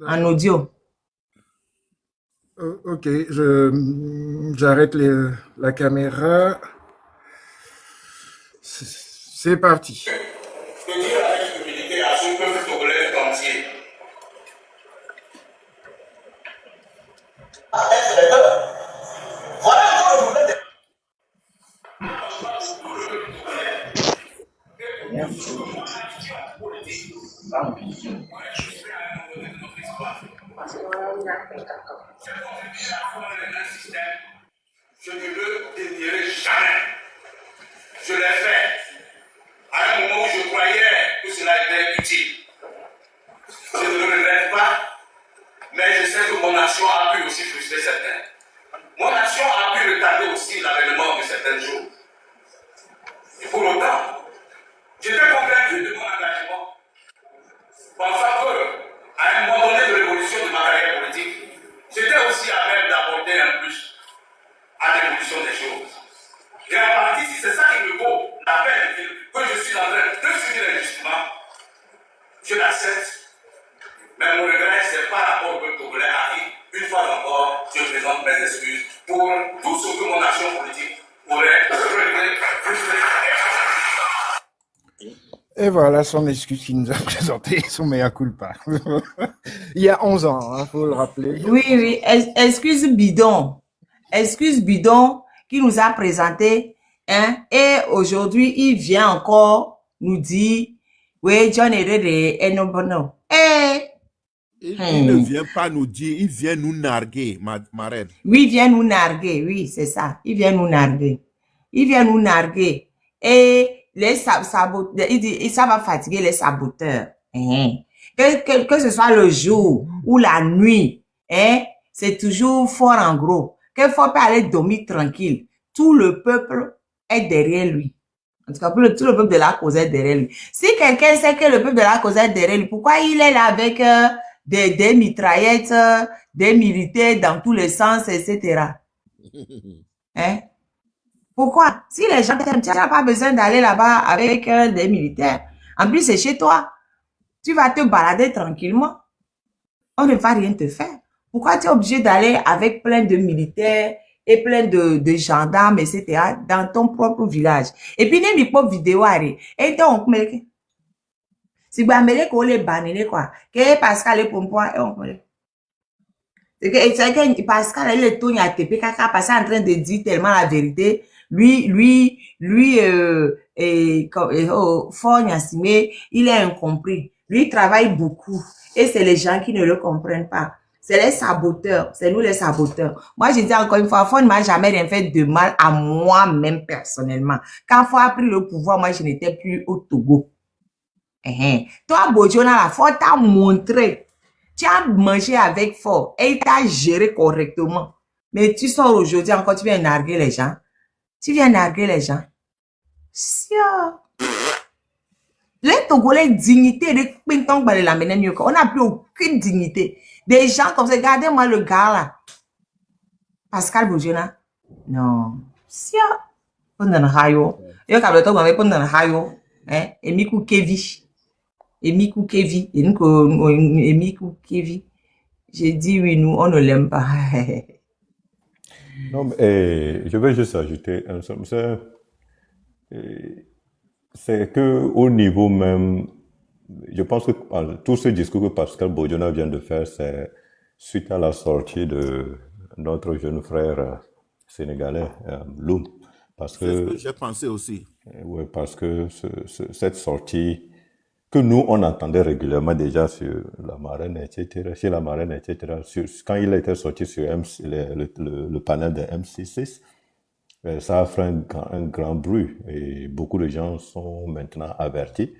en audio. Ok, j'arrête la caméra. C'est parti. Je peux dire avec humilité à ce peuple togolais entier. Voilà encore le problème. Je ne le dénierai jamais. Je l'ai fait à un moment où je croyais que cela était utile. Je ne le regrette pas, mais je sais que mon action a pu aussi frustrer certains. Mon action a pu retarder aussi l'avènement de certaines choses. Et pour autant, j'étais convaincu de mon engagement, pensant que, à un moment donné de l'évolution de ma carrière politique, j'étais aussi à même d'apporter un plus à l'évolution des choses. Et en partie, si c'est ça qui me vaut la peine que je suis en train de subir injustement, je l'accepte. Mais mon regret, c'est par rapport au peuple togolais à qui, une fois encore, je présente mes excuses pour tout ce que mon action politique pourrait regretter. Et voilà son excuse qu'il nous a présenté, son mea culpa. Il y a 11 ans, il faut le rappeler. Oui, oui, excuse bidon. Excuse bidon qui nous a présenté. Hein, et aujourd'hui, il vient encore nous dire, oui, John Herrera est non bon. Il ne vient pas nous dire, il vient nous narguer, ma reine. Oui, il vient nous narguer, oui, c'est ça. Il vient nous narguer. Il vient nous narguer. Et les saboteurs, il dit, ça va fatiguer les saboteurs. Hein. Que ce soit le jour ou la nuit, hein, c'est toujours fort en gros. Quelquefois, peut aller dormir tranquille. Tout le peuple est derrière lui. En tout cas, tout le peuple de la cause est derrière lui. Si quelqu'un sait que le peuple de la cause est derrière lui, pourquoi il est là avec des mitraillettes, des militaires dans tous les sens, etc. Hein? Pourquoi? Si les gens t'aiment, tu n'as pas besoin d'aller là-bas avec des militaires. En plus, c'est chez toi. Tu vas te balader tranquillement. On ne va rien te faire. Pourquoi tu es obligé d'aller avec plein de militaires et plein de gendarmes, etc. dans ton propre village? Et puis, il n'y a pas de vidéo. Et donc, si vous avez les banner, quoi. Que Pascal est pour moi, et on connaît. C'est que Pascal, il est tout à TP, caca, parce qu'il est en train de dire tellement la vérité. Lui, fort Nyasimé, il est incompris. Lui, il travaille beaucoup. Et c'est les gens qui ne le comprennent pas. C'est les saboteurs. C'est nous les saboteurs. Moi, je dis encore une fois, Fon ne m'a jamais rien fait de mal à moi-même personnellement. Quand Fon a pris le pouvoir, moi, je n'étais plus au Togo. Toi, Bojona, la Fon t'a montré. Tu as mangé avec Fort et il t'a géré correctement. Mais tu sors aujourd'hui encore, tu viens narguer les gens. Tu viens narguer les gens. Les Togolais, dignité de Pintong la mieux. On n'a plus aucune dignité. Des gens comme ça, regardez-moi le gars là. Pascal Bojona. Non. Sia. Pendant hayo. Yo kablo to mame pendant hayo. Emiku Kevi. Emiku Kevi. Emiku Kevi. J'ai dit oui, nous, on ne l'aime pas. Non, mais je vais juste ajouter un seul. C'est que au niveau même, je pense que tout ce discours que Pascal Bojona vient de faire, c'est suite à la sortie de notre jeune frère sénégalais, Loum. Parce que, c'est ce que j'ai pensé aussi. Oui, parce que cette sortie que nous, on entendait régulièrement déjà sur la marraine, etc., chez la marraine, etc., quand il était sorti sur le panel de MC6, ça a fait un grand bruit et beaucoup de gens sont maintenant avertis.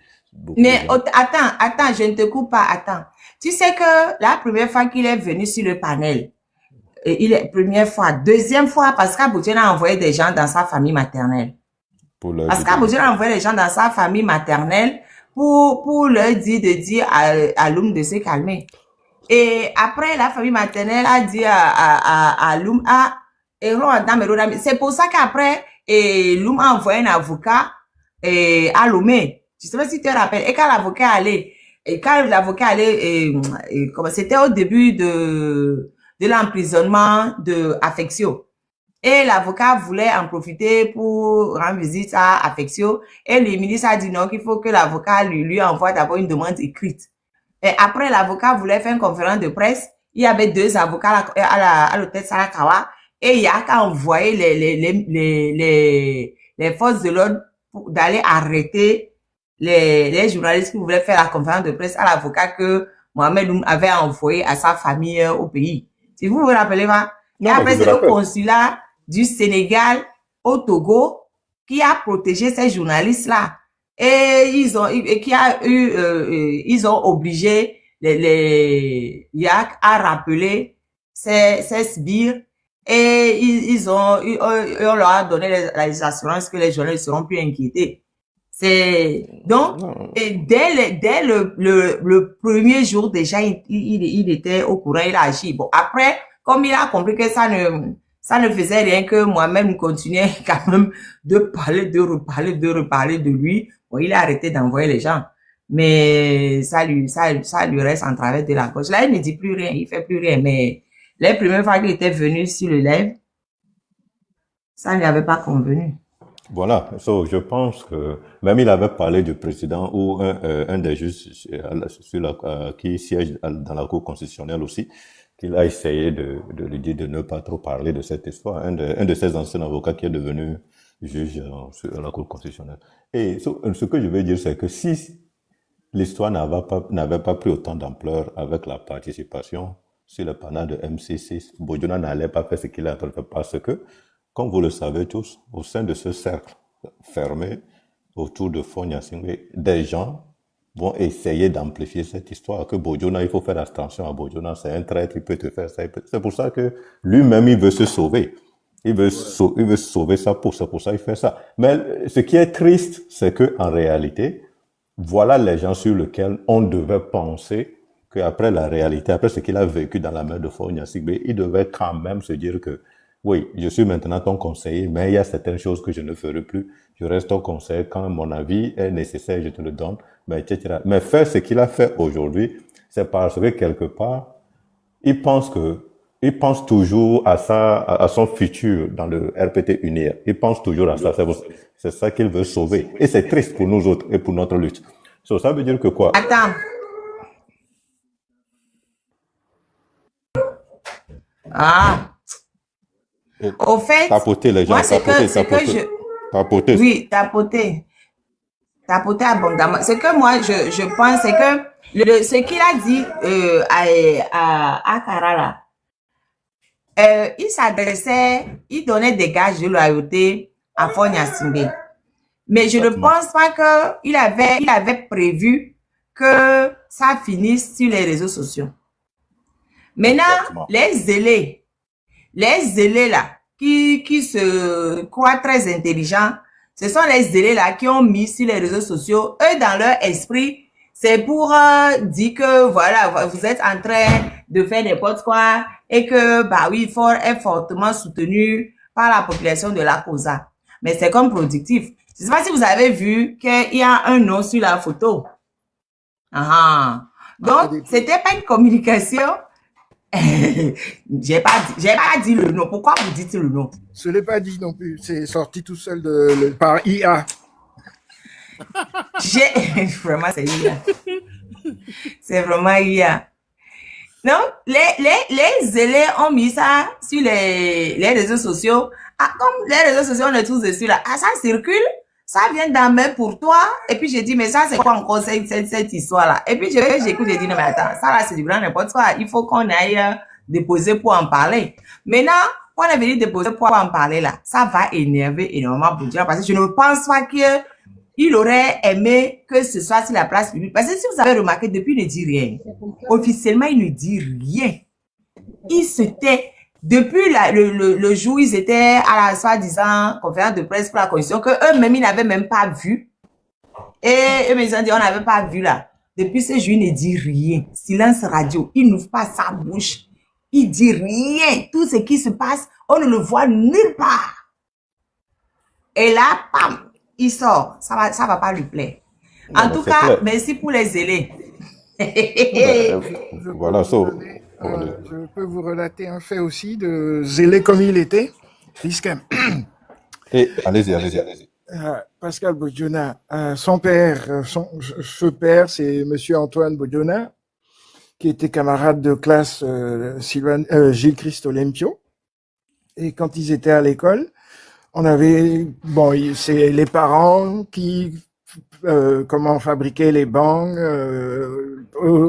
Mais attends, je ne te coupe pas, attends. Tu sais que la première fois qu'il est venu sur le panel, première fois, deuxième fois, Pascal Bojona a envoyé des gens dans sa famille maternelle. Pascal Bojona a envoyé des gens dans sa famille maternelle pour leur dire à Loum de se calmer. Et après, la famille maternelle a dit à Loum, c'est pour ça qu'après, Loum a envoyé un avocat à Lomé. Je sais pas si tu te rappelles. Et quand l'avocat est allé, Et quand l'avocat allait, comme c'était au début de l'emprisonnement de Affectio. Et l'avocat voulait en profiter pour rendre visite à Affectio. Et le ministre a dit non, qu'il faut que l'avocat lui envoie d'abord une demande écrite. Et après, l'avocat voulait faire une conférence de presse. Il y avait 2 avocats à l'hôtel Sarakawa. Et il y a qu'à envoyer les forces de l'ordre d'aller arrêter les journalistes qui voulaient faire la conférence de presse à l'avocat que Mohamed Oum avait envoyé à sa famille au pays. Si vous vous rappelez pas. Et après, c'est le consulat du Sénégal au Togo qui a protégé ces journalistes-là. Et ils ont obligé les YAC à rappeler ces sbires. Et on leur a donné les assurances que les journalistes ne seront plus inquiétés. Donc, et dès le premier jour, déjà, il était au courant, il a agi. Bon, après, comme il a compris que ça ne faisait rien, que moi-même continuais quand même de parler, de reparler de lui, bon, il a arrêté d'envoyer les gens. Mais ça lui reste en travers de la gauche. Là, il ne dit plus rien, il fait plus rien, mais les premières fois qu'il était venu sur le live, ça ne lui avait pas convenu. Voilà, je pense que même il avait parlé du président ou un des juges qui siège dans la Cour constitutionnelle aussi, qu'il a essayé de lui dire de ne pas trop parler de cette histoire. Un de ses anciens avocats qui est devenu juge à la Cour constitutionnelle. Et ce que je veux dire, c'est que si l'histoire n'avait pas pris autant d'ampleur avec la participation sur le panel de MC6, Bodiona n'allait pas faire ce qu'il a fait parce que, comme vous le savez tous, au sein de ce cercle fermé autour de Fonya Singwe, des gens vont essayer d'amplifier cette histoire que Bodiona, il faut faire attention à Bodiona, c'est un traître, il peut te faire ça. C'est pour ça que lui-même, il veut se sauver. Il veut sauver sa peau, c'est pour ça qu'il fait ça. Mais ce qui est triste, c'est que en réalité, voilà les gens sur lesquels on devait penser qu'après la réalité, après ce qu'il a vécu dans la mer de Fonya Singwe, il devait quand même se dire que oui, je suis maintenant ton conseiller, mais il y a certaines choses que je ne ferai plus. Je reste ton conseiller quand mon avis est nécessaire, je te le donne, mais etc. Mais faire ce qu'il a fait aujourd'hui, c'est parce que quelque part, il pense toujours à son futur dans le RPT UNIR. Il pense toujours à ça. C'est ça qu'il veut sauver. Et c'est triste pour nous autres et pour notre lutte. Ça veut dire que quoi? Attends. Ah. Au fait, tapoter les gens, moi, tapoter. Oui, tapoter abondamment. Ce que moi, je pense, c'est que ce qu'il a dit à Karala, il donnait des gages de loyauté à Fonya Singwe. Mais je ne pense pas qu'il avait prévu que ça finisse sur les réseaux sociaux. Maintenant, les zélés là, qui se croient très intelligents, ce sont les zélés là qui ont mis sur les réseaux sociaux, eux dans leur esprit, c'est pour dire que voilà, vous êtes en train de faire n'importe quoi et que bah oui, Fort est fortement soutenu par la population de la Cosa. Mais c'est comme productif. Je ne sais pas si vous avez vu qu'il y a un nom sur la photo. Donc, c'était pas une communication. J'ai pas dit le nom. Pourquoi vous dites le nom? Je ne l'ai pas dit non plus. C'est sorti tout seul par IA. Vraiment, c'est IA. C'est vraiment IA. Donc, les zélés ont mis ça sur les réseaux sociaux. Ah, comme les réseaux sociaux, on est tous dessus là. Ah, ça circule. Ça vient d'en main pour toi. Et puis, j'ai dit, mais ça, c'est quoi encore cette histoire-là? Et puis, j'écoute, j'ai dit, non, mais attends, ça là, c'est du grand n'importe quoi. Il faut qu'on aille déposer pour en parler. Maintenant, quand on est venu déposer pour en parler là, ça va énerver énormément Bodiona parce que je ne pense pas qu'il aurait aimé que ce soit sur la place publique. Parce que si vous avez remarqué, depuis, il ne dit rien. Officiellement, il ne dit rien. Il se tait. Depuis le jour où ils étaient à la soi-disant conférence de presse pour la constitution, que eux-mêmes, ils n'avaient même pas vu. Et eux-mêmes, ils ont dit, on n'avait pas vu là. Depuis ce jour, il ne dit rien. Silence radio. Il n'ouvre pas sa bouche. Il dit rien. Tout ce qui se passe, on ne le voit nulle part. Et là, pam, il sort. Ça va pas lui plaire. En tout cas, merci pour les zélés. Ben, Je peux voilà, vous so, donner, allez. je peux vous relater un fait aussi de zélé comme il était, puisque Et allez-y, allez-y. Pascal Bodjona, son père, ce père, c'est Monsieur Antoine Bodjona, qui était camarade de classe Gilles Christ Olympio. Et quand ils étaient à l'école, on avait, bon, c'est les parents qui comment fabriquaient les bancs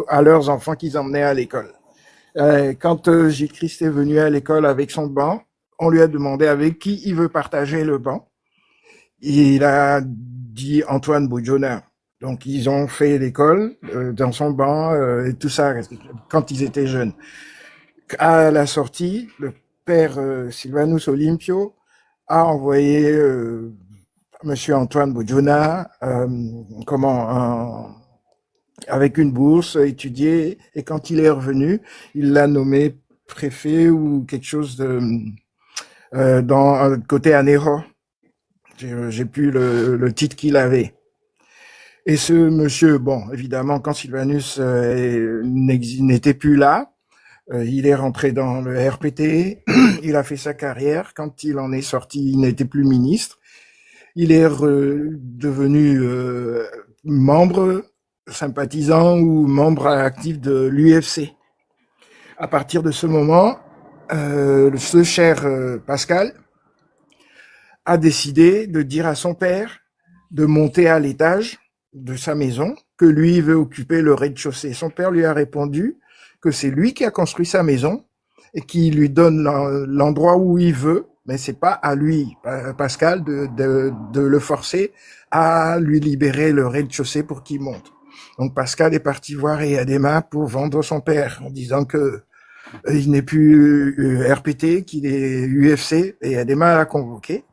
à leurs enfants qu'ils emmenaient à l'école. Quand Gilles Christ est venu à l'école avec son banc, on lui a demandé avec qui il veut partager le banc. Il a dit Antoine Boudjona. Donc ils ont fait l'école dans son banc et tout ça quand ils étaient jeunes. À la sortie, le père Sylvanus Olympio a envoyé Monsieur Antoine Boudjona avec une bourse étudier, et quand il est revenu, il l'a nommé préfet ou quelque chose de dans côté Anéro. J'ai plus le titre qu'il avait. Et ce monsieur, bon, évidemment, quand Sylvanus n'était plus là, il est rentré dans le RPT, il a fait sa carrière. Quand il en est sorti, il n'était plus ministre. Il est devenu membre sympathisant ou membre actif de l'UFC. À partir de ce moment, ce cher Pascal a décidé de dire à son père de monter à l'étage de sa maison, que lui veut occuper le rez-de-chaussée. Son père lui a répondu que c'est lui qui a construit sa maison et qui lui donne l'endroit où il veut, mais c'est pas à lui, Pascal, de le forcer à lui libérer le rez-de-chaussée pour qu'il monte. Donc Pascal est parti voir Eyadema pour vendre son père en disant que il n'est plus RPT, qu'il est UFC, et Eyadema l'a convoqué.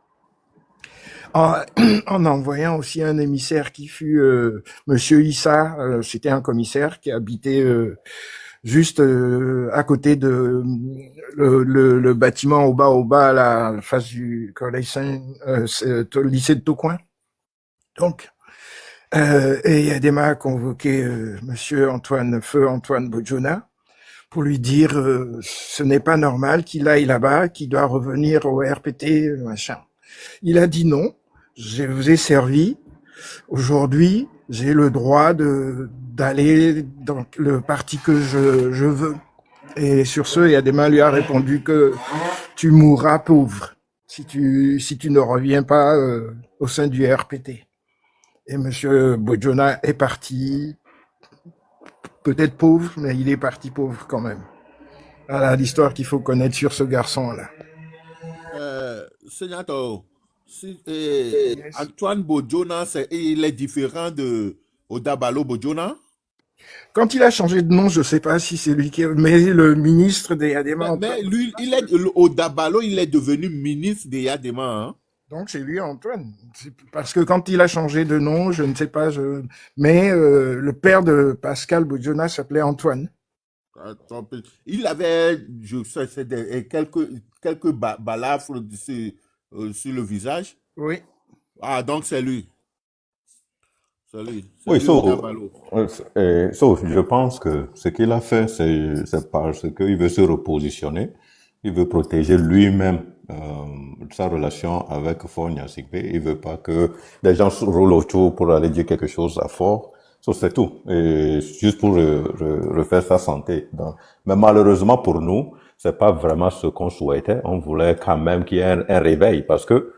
En envoyant aussi un émissaire qui fut Monsieur Issa, c'était un commissaire qui habitait juste à côté de le bâtiment au bas à la face du collège lycée de Tocoin. Donc, et Yadema a convoqué Monsieur Feu Antoine Bodjona pour lui dire ce n'est pas normal qu'il aille là-bas, qu'il doit revenir au RPT, machin. Il a dit non. Je vous ai servi. Aujourd'hui, j'ai le droit d'aller dans le parti que je veux. Et sur ce, Yadema lui a répondu que tu mourras pauvre si tu ne reviens pas au sein du RPT. Et Monsieur Bodjona est parti, peut-être pauvre, mais il est parti pauvre quand même. Voilà l'histoire qu'il faut connaître sur ce garçon-là. Sénateur, Yes. Antoine Bodjona, il est différent de Odabalo Bodjona? Quand il a changé de nom, je sais pas si c'est lui qui, mais le ministre des Yadema. Mais lui, Odabalo, il est devenu ministre des Yadema. Hein? Donc c'est lui Antoine. Parce que quand il a changé de nom, je ne sais pas, mais le père de Pascal Bodjona s'appelait Antoine. Attends, il avait, je sais, quelques balafres sur le visage. Oui. Ah, donc c'est lui. C'est lui. C'est Oui, lui Odabalo. je pense que ce qu'il a fait, c'est parce qu'il veut se repositionner, il veut protéger lui-même sa relation avec Faure Gnassingbé. Il veut pas que des gens se roulent autour pour aller dire quelque chose à Faure. C'est tout. Et juste pour refaire sa santé. Donc, mais malheureusement pour nous, c'est pas vraiment ce qu'on souhaitait. On voulait quand même qu'il y ait un réveil parce que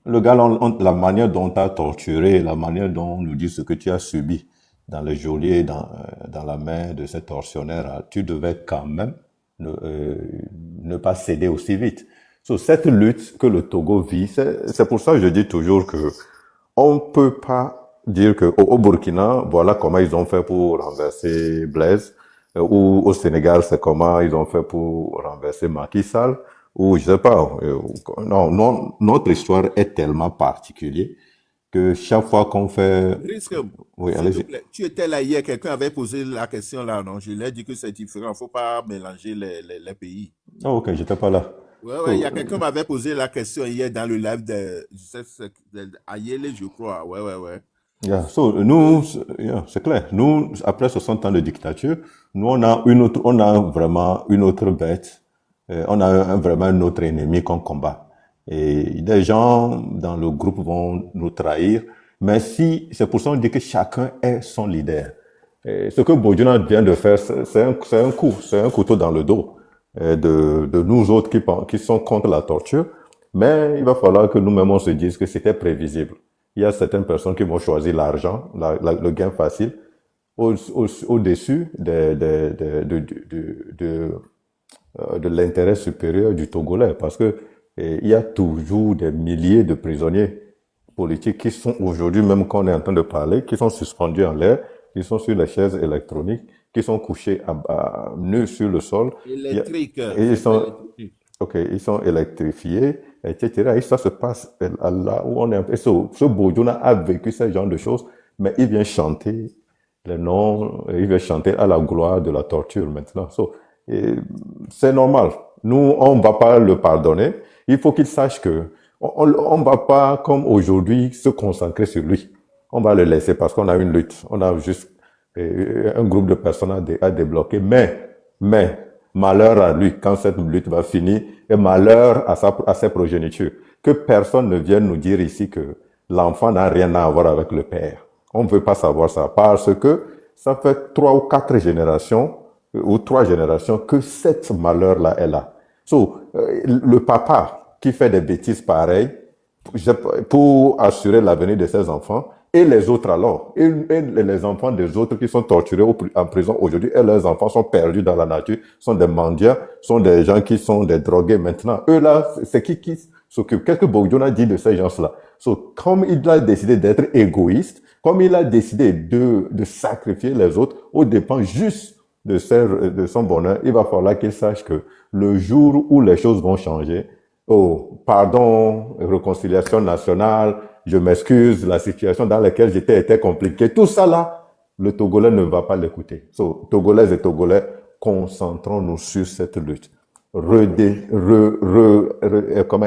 le gars, la manière dont tu as torturé, la manière dont on nous dit ce que tu as subi dans le geôlier, dans la main de cet tortionnaire, tu devais quand même ne pas céder aussi vite. Cette lutte que le Togo vit, c'est pour ça que je dis toujours que on peut pas dire que au Burkina, voilà comment ils ont fait pour renverser Blaise, ou au Sénégal, c'est comment ils ont fait pour renverser Macky Sall, ou je sais pas. Non, notre histoire est tellement particulière que chaque fois qu'on fait... Risque, Oui, s'il te allez-y. plaît. Tu étais là hier, quelqu'un avait posé la question là, non? Je lui ai dit que c'est différent, il ne faut pas mélanger les pays. Oh, ok, j'étais pas là. Ouais, il y a quelqu'un qui m'avait posé la question hier dans le live de Ayele, je crois. Ouais. Yeah, so nous, yeah, c'est clair. Nous, après 60 ans de dictature, nous on a vraiment une autre bête. On a vraiment un autre ennemi qu'on combat. Et des gens dans le groupe vont nous trahir. Mais si, c'est pour ça qu'on dit que chacun est son leader. Et ce que Bodjuna vient de faire, c'est un couteau dans le dos de nous autres qui sont contre la torture. Mais il va falloir que nous-mêmes on se dise que c'était prévisible. Il y a certaines personnes qui vont choisir l'argent, le gain facile, au-dessus de l'intérêt supérieur du Togolais. Parce que il y a toujours des milliers de prisonniers politiques qui sont aujourd'hui, même quand on est en train de parler, qui sont suspendus en l'air, qui sont sur les chaises électroniques, qui sont couchés nus sur le sol. Électrique. Et ils sont électrifiés, etc. Et ça se passe là où on est. Et ce Bodjona a vécu ce genre de choses, mais il vient chanter les noms, il vient chanter à la gloire de la torture maintenant. C'est normal. Nous, on ne va pas le pardonner. Il faut qu'il sache que on va pas, comme aujourd'hui, se concentrer sur lui. On va le laisser parce qu'on a une lutte. On a juste un groupe de personnes à débloquer. Mais, malheur à lui quand cette lutte va finir et malheur à ses progénitures. Que personne ne vienne nous dire ici que l'enfant n'a rien à voir avec le père. On ne veut pas savoir ça parce que ça fait 3 ou 4 générations ou 3 générations que cette malheur-là est là. Le papa qui fait des bêtises pareilles pour assurer l'avenir de ses enfants, et les autres alors, et les enfants des autres qui sont torturés en prison aujourd'hui, et leurs enfants sont perdus dans la nature, sont des mendiants, sont des gens qui sont des drogués maintenant. Eux là, c'est qui s'occupe? Qu'est-ce que Bodjona dit de ces gens-là? Comme il a décidé d'être égoïste, comme il a décidé de sacrifier les autres aux dépens juste de son bonheur, il va falloir qu'il sache que le jour où les choses vont changer, oh, pardon, réconciliation nationale, je m'excuse, la situation dans laquelle j'étais était compliquée. Tout ça là, le Togolais ne va pas l'écouter. Togolaises et Togolais, concentrons-nous sur cette lutte.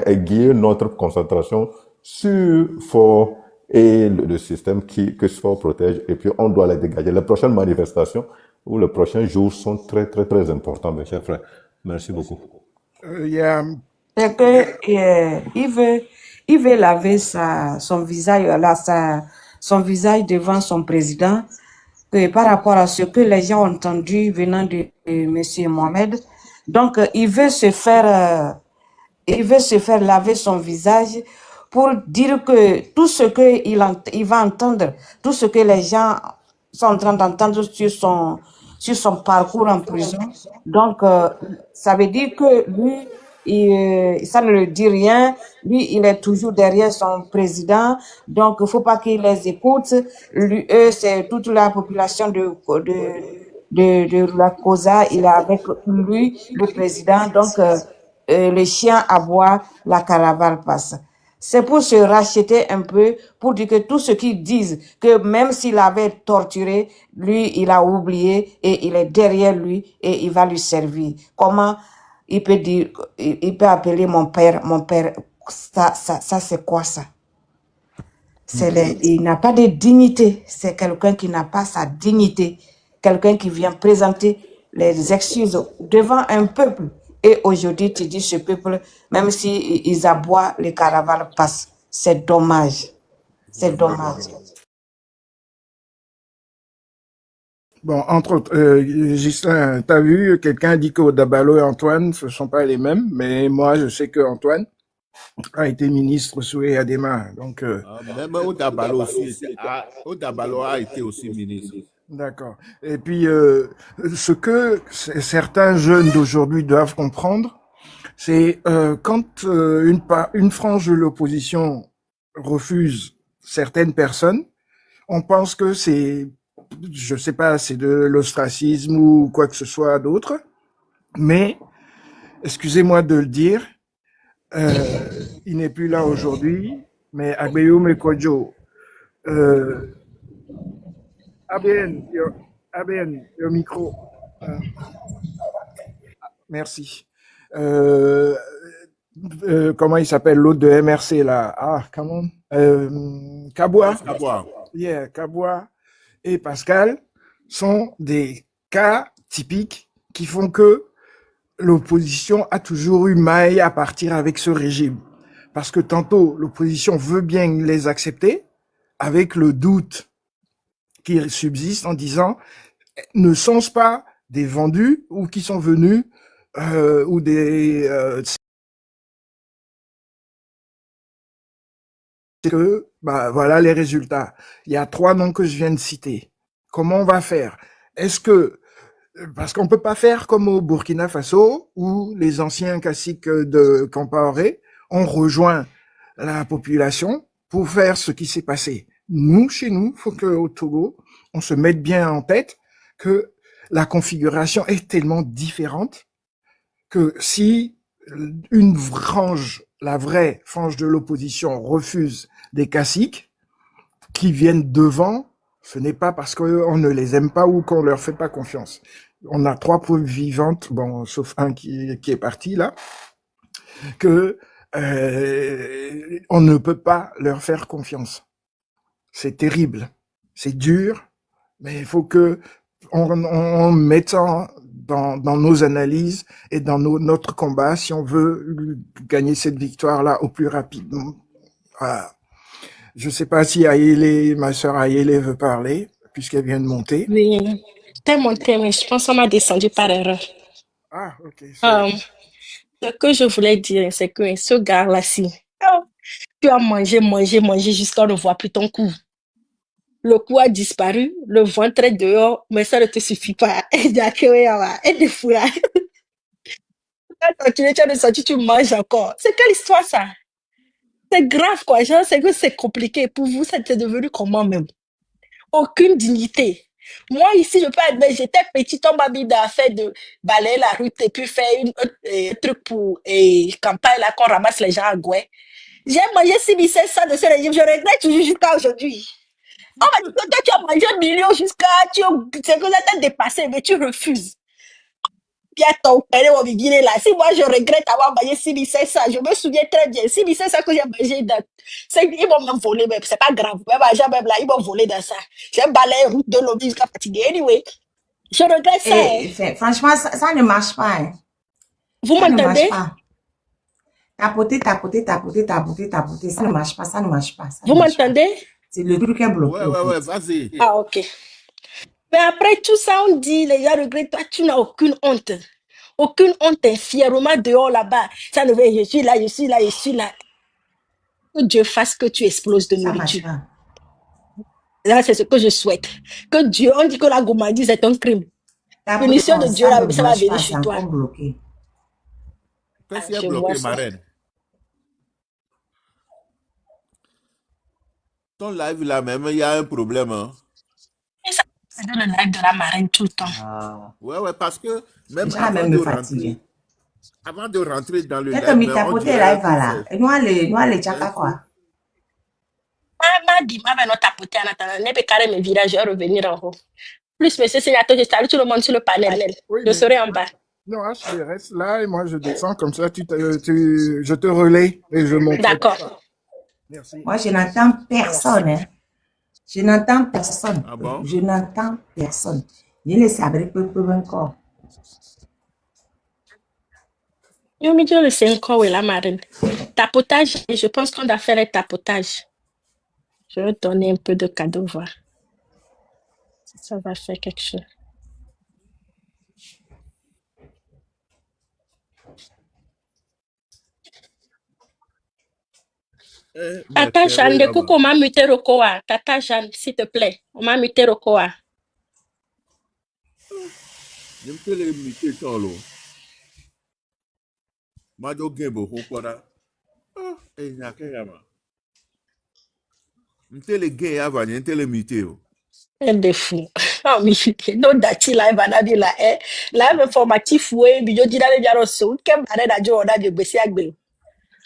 Aiguiller notre concentration sur Fort et le système que Fort protège, et puis on doit les dégager. Les prochaines manifestations ou les prochains jours sont très, très, très importants, mes chers frères. Merci beaucoup. Il y a C'est que il veut laver son visage son visage devant son président par rapport à ce que les gens ont entendu venant de Monsieur Mohamed. Donc il veut se faire laver son visage pour dire que tout ce que il va entendre, tout ce que les gens sont en train d'entendre sur son parcours en prison. Donc, ça veut dire que lui, ça ne le dit rien. Lui, il est toujours derrière son président. Donc, il ne faut pas qu'il les écoute. Lui, eux, c'est toute la population de la COSA. Il est avec lui, le président. Donc, le chien aboie, la caravane passe. C'est pour se racheter un peu, pour dire que tout ce qu'ils disent, que même s'il avait torturé, lui, il a oublié et il est derrière lui et il va lui servir. Comment il peut dire, il peut appeler mon père, ça c'est quoi ça? Il n'a pas de dignité. C'est quelqu'un qui n'a pas sa dignité. Quelqu'un qui vient présenter les excuses devant un peuple. Et aujourd'hui, tu dis ce peuple, même si ils aboient, les caravanes passent. C'est dommage. C'est dommage. Bon, entre autres, Ghislain, t'as vu, quelqu'un dit qu'Odabalo et Antoine, ce sont pas les mêmes, mais moi, je sais que Antoine a été ministre sous Adema, donc. Même Odabalo aussi, Odabalo a été aussi ministre. D'accord. Et puis, ce que certains jeunes d'aujourd'hui doivent comprendre, c'est quand une frange de l'opposition refuse certaines personnes, on pense que c'est, je sais pas, c'est de l'ostracisme ou quoi que ce soit d'autre, mais, excusez-moi de le dire, il n'est plus là aujourd'hui, mais Agbeyo Kojo, ABN, le micro. Merci. Comment il s'appelle l'autre de MRC là? Ah, comment? Kabwa. Pierre, Kabwa et Pascal sont des cas typiques qui font que l'opposition a toujours eu maille à partir avec ce régime. Parce que tantôt, l'opposition veut bien les accepter, avec le doute qui subsiste en disant ne sont-ce pas des vendus ou qui sont venus ou des que bah voilà les résultats. Il y a 3 noms que je viens de citer. Comment on va faire? Est-ce que parce qu'on peut pas faire comme au Burkina Faso où les anciens caciques de Compaoré ont rejoint la population pour faire ce qui s'est passé. Nous, chez nous, faut que au Togo, on se mette bien en tête que la configuration est tellement différente que si une frange, la vraie frange de l'opposition refuse des caciques qui viennent devant, ce n'est pas parce qu'on ne les aime pas ou qu'on leur fait pas confiance. On a 3 preuves vivantes, bon, sauf un qui est parti là, que on ne peut pas leur faire confiance. C'est terrible, c'est dur, mais il faut que on mette ça dans nos analyses et dans notre combat si on veut gagner cette victoire-là au plus rapidement. Voilà. Je sais pas si ma sœur Ayele veut parler, puisqu'elle vient de monter. Oui, t'es monté, mais je pense qu'on m'a descendu par erreur. Ah, ok. Ce que je voulais dire, c'est que ce gars-là, si tu as mangé jusqu'à ne voir plus ton cou. Le cou a disparu, le ventre est dehors, mais ça ne te suffit pas. Et des fouilles. Tu es sorti, tu manges encore. C'est quelle histoire ça? C'est grave quoi, genre, c'est que c'est compliqué. Pour vous, c'est devenu comment même? Aucune dignité. Moi, ici, je peux admettre, j'étais petite, on m'a mis dans l'affaire de balayer la route et puis faire un truc pour campagne là, qu'on ramasse les gens à Gouet. J'ai mangé 6500 de ce régime, je regrette toujours jusqu'à aujourd'hui. On m'a dit que toi, tu as mangé 1 million jusqu'à... C'est que ça t'a dépassé, mais tu refuses. Puis attends, là. Si moi, je regrette avoir mangé 6500, je me souviens très bien. 6500 que j'ai mangé, ils vont me voler, mais c'est pas grave. Même argent, même là, ils vont voler dans ça. J'ai balayé route de l'oblige jusqu'à fatiguer. Anyway, je regrette ça. Hein. Franchement, ça ne marche pas. Hein. Vous Ça ne m'entendez? marche pas. Tapoter, ça ne marche pas, ça ne marche pas. Vous m'entendez? C'est le truc est bloqué. Ouais, vas-y. Ah, ok. Mais après tout ça, on dit, les gens regrettent, toi, tu n'as aucune honte. Aucune honte, fièrement dehors là-bas. Ça ne veut, je suis là. Que Dieu fasse que tu exploses de Ça marche nourriture. pas. Là, c'est ce que je souhaite. Que Dieu, on dit que la gourmandise est un crime. Tapoter Punition de comme Dieu, là, ne ça va marche venir pas, chez c'est toi. encore bloqué. Qu'est-ce qui je est vois bloqué, ça. ma reine? Ton live là même, il y a un problème. Hein. Et ça, c'est dans le live de la marraine tout le temps. Ah. Ouais, parce que même Déjà, même me fatigue. avant de rentrer dans le Dès live, que mi on tapoter dirait live que là. c'est... Et nous, les tchaka quoi. Maman dit, maman, non, tapoter en attendant. N'est pas carré mes virages, je vais revenir en haut. Plus, monsieur Sénateur, je salue tout le monde sur le panel. Oui, Je mais serai en bas. non, je reste là et moi je descends comme ça. Je te relais et je monte. D'accord. Merci. Moi, je n'entends personne. Hein. Je n'entends personne. Ah bon? Je n'entends personne. Ni les sabres peu encore. Yo, me dis, c'est encore, oui, la marraine. Tapotage, je pense qu'on doit faire un tapotage. Je vais donner un peu de cadeau, voir. Si ça va faire quelque chose. Tata Jeanne, de coucou, on m'a muté Rokoa. Tata Jeanne, s'il te plaît, on m'a muté Rokoa. Je me fais les muter ton lot. Mado Gembo, Hokora. Et il n'y a qu'un gamin. Je me fais les gains avant, je me fais les muter. Un de fou. Oh, mais non, dati là, il va dire là, là, informatif, oui, mais je dis là, les gens sont, qu'est-ce que on a de baisser à gueule.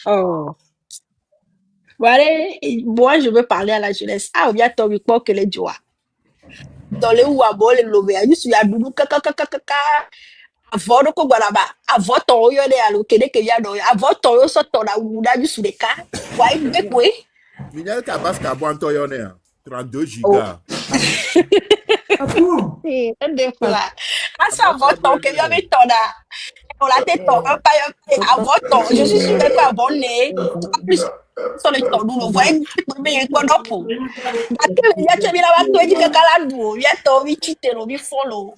Oh. Voilà, moi, je veux parler à la jeunesse. Ah, on vient tomber pour que les joies. Dans les ou à bol, les lobés, je suis à boulou, avant ko gwaraba avant ton yo le alo kede ke ya do avant ton yo so to na wuda ju sure ka wa ibe kwe Mignel Tabasca, bon, toi, y'en est. 32 gigas. Un des fois là. Ah, ça Aba va fẹ́ tant que bẹ́ẹ̀ j'avais ton là. On l'a tête ton, un pas avant ton. Je suis sûre même pas abonné. En plus, sur le ton, nous le voyons, mais quoi d'autre pour. Bakele ya tse bi la ba to edi kaka la du o. Ya to bi cheat lo bi follow.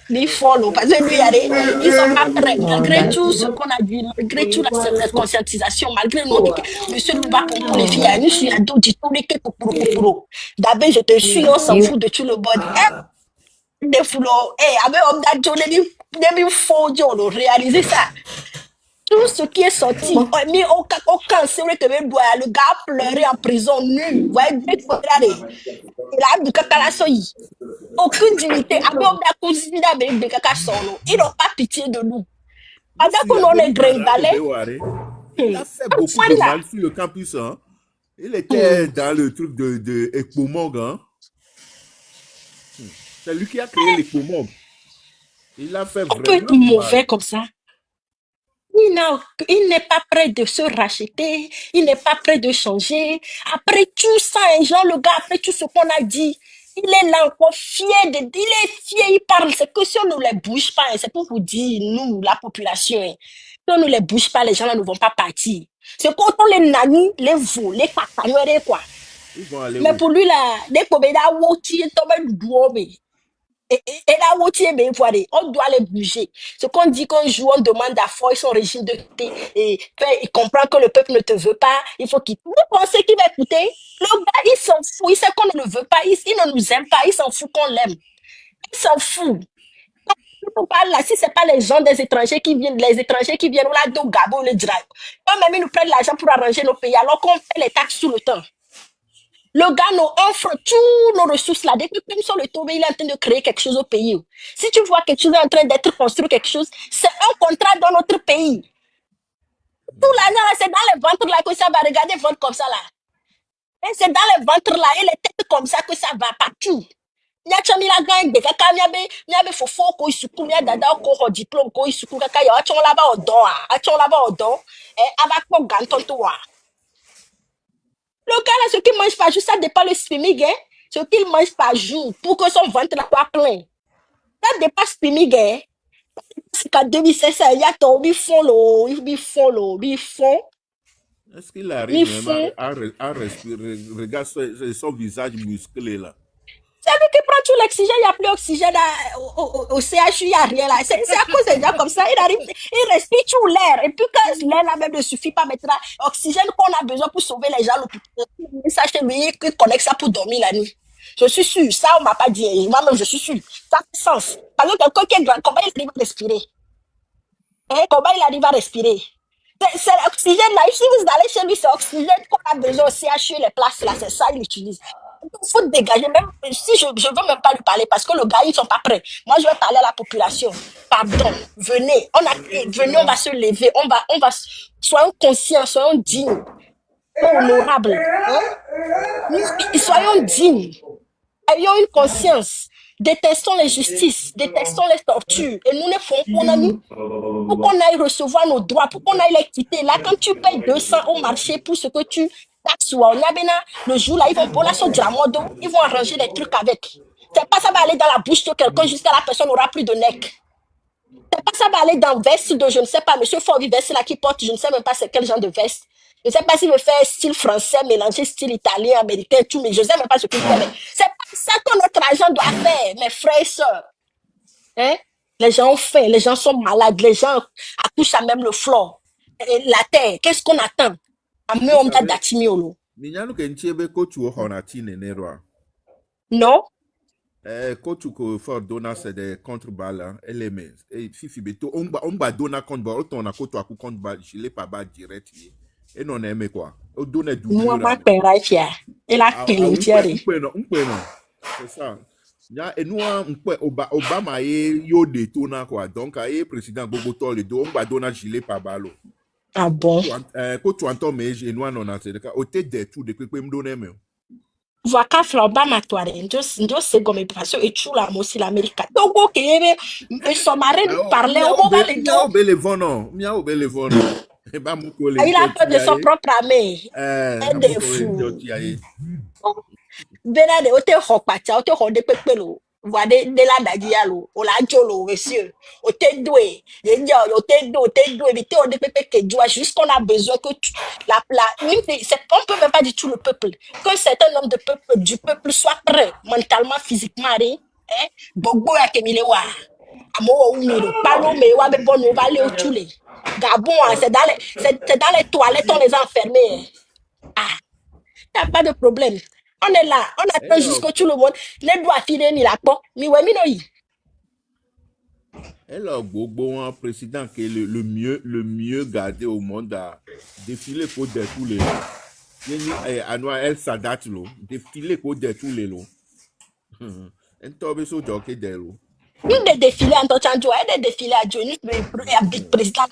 Ni follow parce que lui y a ils sont pas prêts malgré tout ce qu'on a dit malgré toute la conscientisation malgré nous que monsieur nous va pour les filles nous suis à dos du tout les que pour d'abord je te suis on s'en fout de tout le body des foulots avec homme d'adjo des faux Dieu on réaliser ça tout ce qui est sorti mais aucun c'est vrai que même le gars pleurait en prison nu voyez regardez il a du caca la soyi aucune dignité. Avec on a cousin d'Amérique de caca solo. Ils n'ont pas pitié de nous. Pendant Ici, qu'on est Abel Mara gringalé, Kebeware, il a fait beaucoup de voilà. mal sur le campus. Hein. Il était dans le truc de Ecomog. Hein. C'est lui qui a créé l'Ecomog. Il a fait On peut être vraiment mauvais mal. comme ça. Il n'est pas prêt de se racheter, il n'est pas prêt de changer. Après tout ça, Jean, le gars, après tout ce qu'on a dit, il est là encore fier, il est fier, il parle. C'est que si on ne les bouge pas, c'est pour vous dire, nous, la population, si on ne les bouge pas, les gens là ne vont pas partir. C'est quand on les nanny, les veaux, les cacagneurs, quoi. Ils vont aller Mais où? pour lui, là, dès qu'on est là, il tombe et là, où tu es bien voilé, on doit les bouger. Ce qu'on dit qu'on joue, on demande à force son régime de quitter et il comprend que le peuple ne te veut pas. Il faut qu'il. Vous pensez qu'il va écouter? Le gars, il s'en fout. Il sait qu'on ne le veut pas. Il ne nous aime pas. Il s'en fout qu'on l'aime. Il s'en fout. Il faut pas là, si c'est pas les gens des étrangers qui viennent, les étrangers qui viennent là, do Gabon, le drive. Eux-mêmes, ils nous prennent l'argent pour arranger nos pays alors qu'on paie les taxes tout le temps. Le gars nous offre toutes nos ressources là. Depuis que nous sommes le tombé, il est en train de créer quelque chose au pays. Si tu vois quelque chose en train d'être construit, quelque chose, c'est un contrat dans notre pays. Tout l'argent là, c'est dans les ventres là que ça va. Regardez vendre comme ça là. Et c'est dans les ventres là et les têtes comme ça que ça va partout. Nyacha mi la gang de kaka miabe fofo ko isuku mia dada ko ho diplôme ko isuku kaka ya achon là bas au don aba ko ganton to wa. Le gars là, ce qu'il mange par jour, ça dépend le SPIMIG, hein. Ce qu'il mange par jour pour que son ventre là soit plein. Ça dépasse SPIMIG, hein. C'est qu'en 2016, il y a ton bifon. Est-ce qu'il arrive même à respirer? Regarde son visage musclé là. C'est lui qui prend tout l'oxygène, il n'y a plus d'oxygène au CHU, il n'y a rien là. C'est à cause des gens comme ça, il respire tout l'air. Et puis quand l'air là même ne suffit pas maintenant, l'oxygène qu'on a besoin pour sauver les gens, ça chez lui, il connecte ça pour dormir la nuit. Je suis sûr, ça on m'a pas dit, moi-même je suis sûr. Ça fait sens. Parce que quelqu'un qui est grand, comment il arrive à respirer? Comment il arrive à respirer? C'est l'oxygène là, si vous allez chez lui, c'est l'oxygène qu'on a besoin au CHU, les places là, c'est ça, il utilise. Il faut dégager, même si je ne veux même pas lui parler parce que le gars, ils ne sont pas prêts. Moi, je vais parler à la population. Pardon, venez, venez, on va se lever, on va, soyons conscients, soyons dignes, honorables. Soyons dignes, ayons une conscience. Détestons les justices, détestons les tortures. Et nous ne faisons qu'on a nous, pour qu'on aille recevoir nos droits, pour qu'on aille les quitter. Là, quand tu payes 200 au marché pour ce que tu taxes ou le jour là, ils vont pour la sauce modo, ils vont arranger des trucs avec. C'est pas ça va aller dans la bouche de quelqu'un jusqu'à la personne n'aura plus de nec. C'est pas ça va aller dans veste de je ne sais pas, monsieur Forvi veste là qui porte, je ne sais même pas c'est quel genre de veste. Je ne sais pas s'il veut faire style français, mélanger style italien, américain, tout, mais je ne sais même pas ce qu'il fait. C'est pas ça que notre argent doit faire, mes frères et sœurs. Hein? Les gens ont faim, les gens sont malades, les gens accouchent à même le flore. La terre, qu'est-ce qu'on attend? Non? Coach for dona c'est des contre-balles, LMS. Et Fifi Beto, on va donner contre-balle, on a coach à contre-balle, je l'ai pas bas direct. Et non, aimé quoi? On donne du Moi, ma père, il a quel c'est ça. Et nous, Obama est yo détona quoi. Donc, le président Bogoto, le dos, on va donner gilet par balle. Ah bon? Quand tu entends mes genoux, non, c'est le cas. Au tête des tout, depuis que je me donne. Voilà, Obama, toi, je sais comme parce que tu l'as aussi l'Amérique. Donc, ok, son mari nous parlait au moment de Miao Bélévono. Il a peur de son propre armée. Un des fous. Benade, ote hokpacha, ote hode pepelo. Voade de la dadialo, o la jolo, monsieur. Ote doué, ote doué, vite ode pepe que doit, juste qu'on a besoin que on peut même pas dire tout le peuple, qu'un certain nombre de peuple, du peuple soit prêt, mentalement, physiquement, hein, Bogbo ya kemilewa. Amo wa umiro, palo me wa be bon, on va aller au Tchoulé. Gabon, hein, c'est dans les toilettes, on les a enfermés. Ah, y a pas de problème. On est là, on attend Alors, jusqu'au tout le monde. Les doigts filer ni la peau. Mi ouais, mi no yi. alors, Gbogbo, un président qui est le mieux gardé au monde a défilé pour de tous les lots. Anouar El Sadat, défilé pour de tous les lots. Un tobe so jockey de l'eau. Nous des défilés en tant que des défilés à Dieu. Nous le président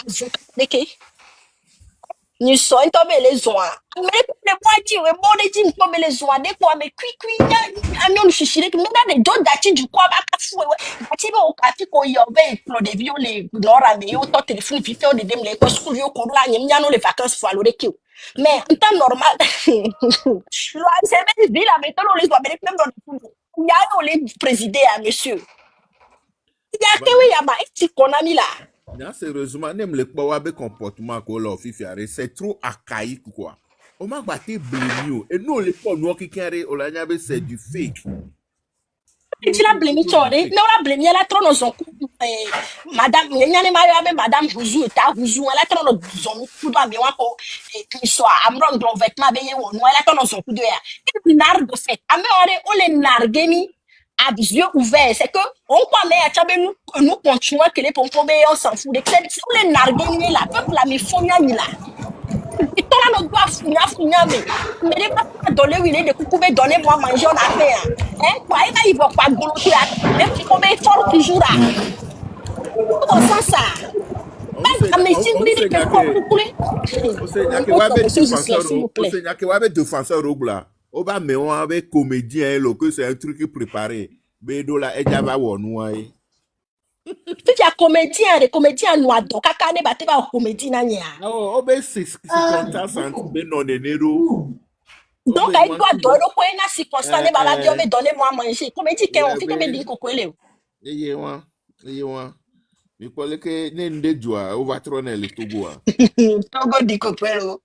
nous sommes tombés les oins. Mais les voitures, les bonnes jeans tombés les oins. Des fois, mais on nous chichile. Mais là, les deux datis du quoi, va pas fou. Dati va au café qu'on y avait, pour des vieux, les nora, mais au temps téléphone, vite fait, on les dem, les cosses, coulées au courant, il y a les vacances, faut aller qui. Mais en temps normal, c'est même ville, mais on les doit même dans le foule. Il y a les présidés à monsieur. Il y a que oui, il y a ma ex qu'on a mis là. Non, sérieusement, même le Kwawabe comportement qu'on leur fait faire, c'est trop archaïque, quoi. On m'a battu blémio. Et nous, les pauvres noirs qui carré, on l'a dit, c'est du fake. Tu l'as blémi, tu vois, mais on l'a blémi, elle a trop dans son cou. Madame, il y a une madame Bouzou, et ta Bouzou, elle a trop dans son cou, mais on a encore, et soit, amron, dans vêtement, ben, elle a trop dans son cou de l'air. Et puis, nargue, fait. Ah, mais on les nargue, à yeux ouverts. C'est que, on croit, mais à Tchabé, nous continuons que les pompons, on s'en fout. C'est on les nargue, là, peuple, la méfonia, là. Et toi, là, on doit fouiller, mais les pas donner, oui, les coucou, mais donnez-moi manger, on a fait, hein, quoi, et là, ils vont pas goloter, même si on est fort toujours, là. On sent ça. Ah, mais si vous dites que On sait que Wabe défenseur au blanc. On va mettre un comédien, que c'est un truc préparé. Mais do la eja va wonwa. Puis il y a comédien, les comédiens noirs, donc à ne batte pas comédien nania. Oh, obe c'est content sans ben non nero. Donc il doit donner quoi na circonstance ne bala bi on donner moi manger. Comédien que on fait que dit ko kwele. Eye wan. Mi kwale ke ne nde joa o va trone le Togo. Togo dit ko kwele.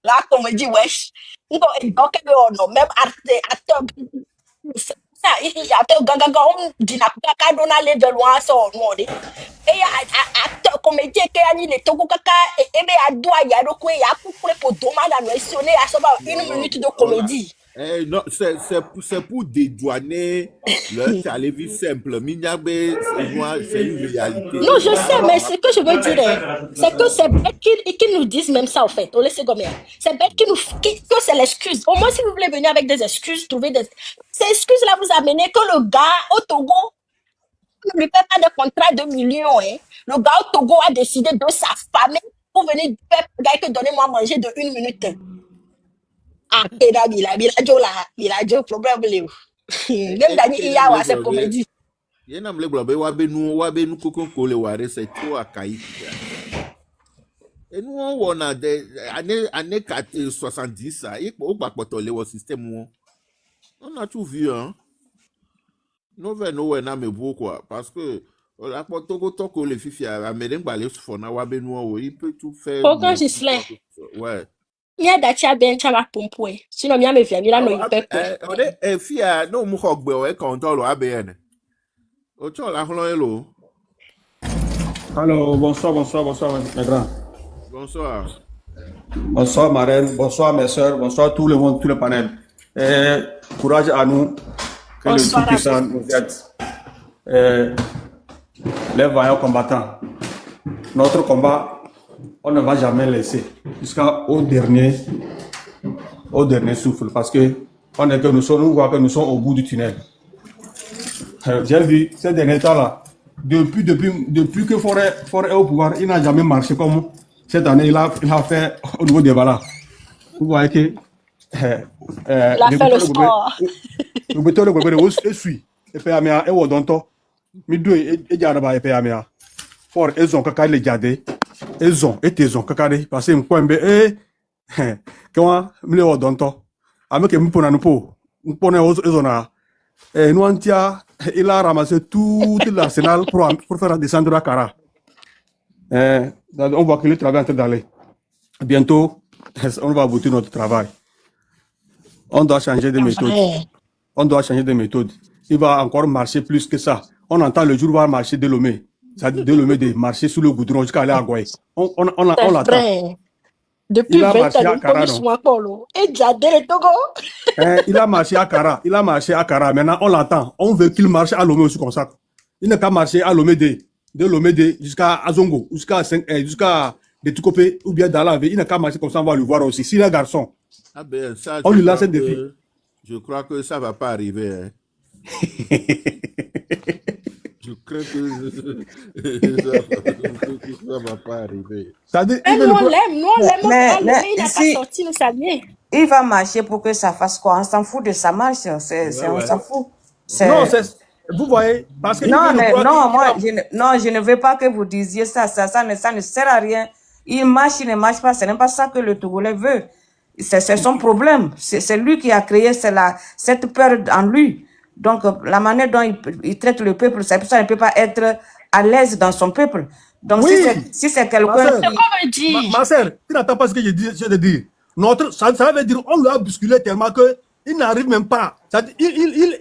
La comédie wesh. Donc on même acteur ça il y a acteur gaga on dit na ka dona level 1 so on dit. Et acteur comédien que ani le Togo kaka et be adwa ya do ko ya kukure ko doma la notionner à savoir une minute de comédie. Non, c'est pour dédouaner le télévis simple. Minyabe, c'est une réalité. Non, je sais, mais ce que je veux dire, c'est que c'est bête qu'ils nous disent même ça, en fait. On laisse comme c'est bête que c'est l'excuse. Au moins, si vous voulez venir avec des excuses, trouver des... Ces excuses-là vous amenez que le gars au Togo ne lui paie pas de contrat de millions. Hein. Le gars au Togo a décidé de s'affamer pour venir faire gars que donnez-moi à manger de 1 minute. Ah, Biladjo, problème. Même Dani Iyawa, c'est comédie. Yenam le globe wabe nou kokon kole ware c'est trop archaïque. Et nous on a des années 70 ça, il faut pas porter le système. On a tout vu hein. Nous venons na me quoi parce que la porto toko le fifi a meden balé fona wabe nou il peut tout faire. Pourquoi Gislain? Ouais. Mia dacha ben chama pompoué. Sinon mia me vient là no ipe ko. On fia no mu hogbe o e control ABN. Ocho la hlon elo. Alors, bonsoir, mes grands. Bonsoir. Bonsoir, marraine. Bonsoir, mes soeurs. Bonsoir, tout le monde, tout le panel. Et courage à nous. Que Bonsoir le Tout-Puissant nous aide. Les vaillants combattants. Notre combat, on ne va jamais laisser jusqu'au dernier souffle. Parce que nous voyons que nous sommes au bout du tunnel. J'ai vu ces derniers temps-là, depuis que Forêt est au pouvoir, il n'a jamais marché comme cette année, il a fait au niveau des Valas. Vous voyez que. Il a fait le sport. Le béton, le gobert, est suit. Et puis, et Wodonto, Midou et Yaraba et Péamea. Fort, ils ont caca les jadés. Ils ont caca, parce que un point B. Comment, Mille Wodonto. Avec un peu pour Nuantia, il a ramassé tout l'arsenal pour faire descendre Akara. On voit que le travail est en train d'aller. Bientôt, on va aboutir notre travail. On doit changer de C'est méthode. vrai. On doit changer de méthode. Il va encore marcher plus que ça. On entend le jour où il va marcher de Lomé. C'est-à-dire de Lomé de marcher sous le goudron jusqu'à aller à Gouaï. On C'est l'attend. vrai. Depuis Il a 20 marché ans, à nous Kara, sommes non? sur un polo. Et j'adore le Togo. Il a marché à Kara. Il a marché à Kara. Maintenant, on l'attend. On veut qu'il marche à Lomé aussi comme ça. Il n'a qu'à marcher à Lomé de Lomé jusqu'à Azongo, jusqu'à des Tukopé ou bien Dalave. Il n'a qu'à marcher comme ça, on va le voir aussi. S'il est garçon, Ah ben, ça, on lui lance un défi. je crois que ça va pas arriver. Hein. Je crains que ça va pas arriver. C'est-à-dire, Mais nous, on l'aime. Nous, on l'aime. Mais Il n'a pas ici, sorti le saluer. il va marcher pour que ça fasse quoi? On s'en fout de sa marche. On s'en fout. non, vous voyez, parce que Non, il mais croit non, qu'il moi, non, je ne veux pas que vous disiez ça. Ça ne sert à rien. Il marche, il ne marche pas. Ce n'est pas ça que le Togolais veut. C'est son problème. C'est lui qui a créé cette peur en lui. Donc, la manière dont il traite le peuple, c'est pour ça qu'il ne peut pas être à l'aise dans son peuple. Donc, Oui. si c'est quelqu'un Ma sœur, C'est qu'on me dit. Ma sœur, tu n'entends pas ce que je viens de dire. Ça veut dire on lui a bousculé tellement qu'il n'arrive même pas. C'est-à-dire, il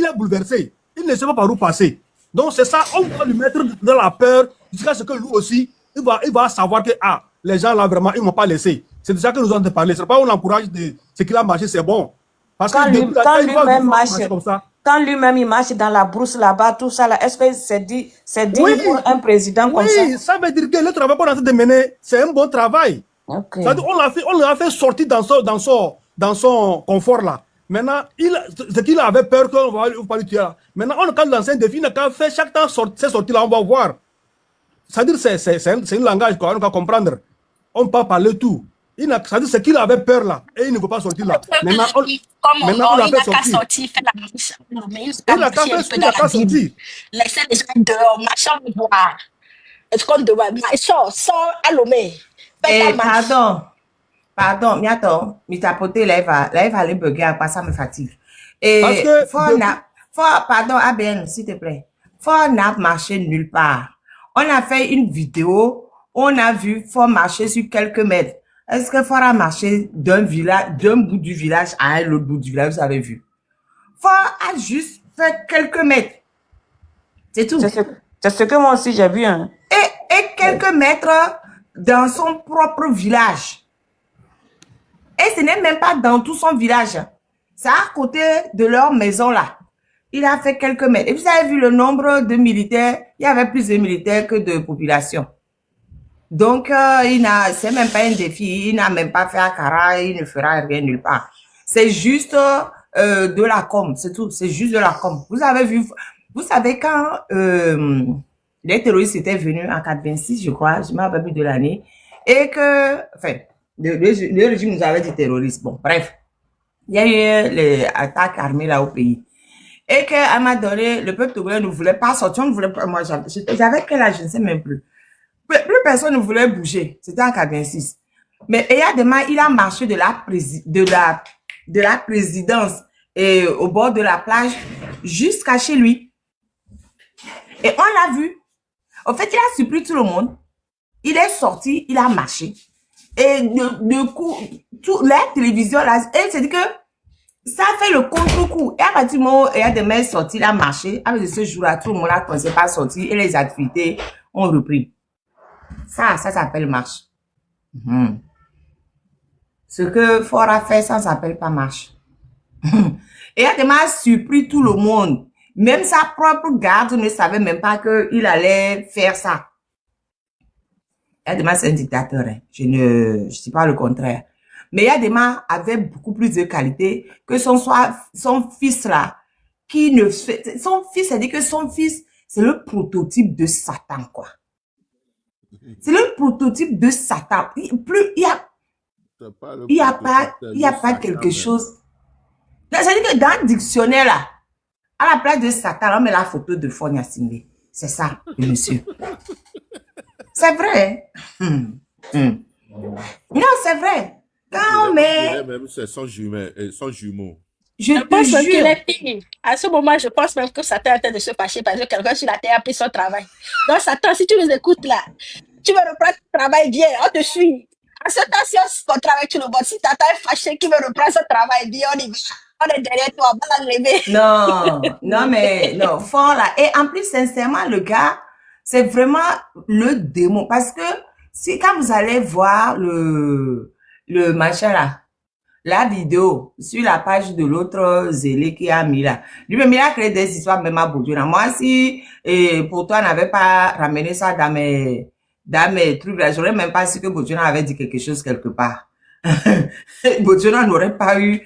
est bouleversé. Il ne sait pas par où passer. Donc, c'est ça, on va lui mettre dans la peur jusqu'à ce que lui aussi, il va savoir que les gens là, vraiment, ils ne m'ont pas laissé. C'est de ça que nous avons parlé. Ce n'est pas on l'encourage de ce qu'il a marché, c'est bon. Parce que quand lui-même marche comme ça. Quand lui-même il marche dans la brousse là-bas, tout ça là, est-ce que c'est dit Oui. pour un président comme ça? Oui, ça veut dire que le travail qu'on est en train de mener, c'est un bon travail. Okay. C'est-à-dire, on l'a fait sortir dans son confort là. Maintenant, c'est qu'il avait peur qu'on va pas lui tuer là. Maintenant, on a quand lancé un défi, on a quand fait chaque temps ces sorties là, on va voir. C'est-à-dire, c'est un langage qu'on va comprendre. On peut parler tout. C'est-à-dire, c'est qu'il avait peur là, et il ne veut pas sortir là. Maintenant, on l'a fait sortir. Il fait la marche. Mais Il a qu'à sortir. Laissez les gens dehors, marchons au pouvoir. Est-ce qu'on doit marcher sans Alomé? Pardon, Miato, mi tapoter là, il va aller bugger à quoi ça me fatigue. Et Parce que pardon, ABN, s'il te plaît. Faut n'a marché nulle part. On a fait une vidéo, on a vu, faut marcher sur quelques mètres. Est-ce qu'il faudra marcher d'un bout du village à l'autre bout du village, vous avez vu? Faut juste faire quelques mètres. C'est tout. C'est ce que moi aussi j'ai vu. Hein. Et quelques mètres dans son propre village. Et ce n'est même pas dans tout son village. C'est à côté de leur maison là. Il a fait quelques mètres. Et vous avez vu le nombre de militaires. Il y avait plus de militaires que de population. Donc, c'est même pas un défi. Il n'a même pas fait Akara. Il ne fera rien nulle part. C'est juste de la com. C'est tout. C'est juste de la com. Vous avez vu. Vous savez quand les terroristes étaient venus en 86, je crois. Je ne me rappelle plus de l'année. Et que, enfin, le régime nous avait dit terroriste. Bon, bref. Il y a eu les attaques armées là au pays. Et qu'à un moment donné, le peuple togolais ne voulait pas sortir. On ne voulait pas, moi, j'avais quel âge, je ne sais même plus. Plus personne ne voulait bouger. C'était en 86. Mais Eyadema, il a marché de la présidence et au bord de la plage jusqu'à chez lui. Et on l'a vu. En fait, il a surpris tout le monde. Il est sorti, il a marché. Et de coup, la télévision, là, elle s'est dit que ça a fait le contre-coup. Et à partir du moment où Eyadema est sorti, il a marché. Avec ce jour-là, tout le monde a commencé à sortir et les activités ont repris. Ça s'appelle marche. Ce que Fort a fait, ça s'appelle pas marche. Et Eyadema a surpris tout le monde. Même sa propre garde ne savait même pas qu'il allait faire ça. Eyadema, c'est un dictateur. Hein. Je ne dis pas le contraire. Mais Eyadema avait beaucoup plus de qualité que son fils là. Son fils, c'est-à-dire que son fils, c'est le prototype de Satan, quoi. C'est le prototype de Satan. Il y a pas quelque chose. C'est-à-dire que dans le dictionnaire là, à la place de Satan, on met la photo de Fonia Singé. C'est ça, le monsieur. C'est vrai. Non, c'est vrai. Quand on met... Même c'est son jumeau. Je Je te pense même qu'il jure. est pire. À ce moment, je pense même que Satan est en train de se fâcher parce que quelqu'un sur la terre a pris son travail. Donc, Satan, si tu nous écoutes là, tu veux reprendre ton travail, viens, on te suit. En ce temps, si ton travail, tu le vois. Si Satan est fâché, qui veut reprendre son travail, viens, on y va. On est derrière toi, on va l'enlever. Non, non, mais non, fort là. Et en plus, sincèrement, le gars, c'est vraiment le démon. Parce que si quand vous allez voir le machin là, la vidéo sur la page de l'autre zélé qui a mis là, lui-même, il a créé des histoires même à Boudjouna. Moi, si pour toi, n'avait pas ramené ça dans mes trucs là, j'aurais même pas su que Boudjouna avait dit quelque chose quelque part. Boudjouna n'aurait pas eu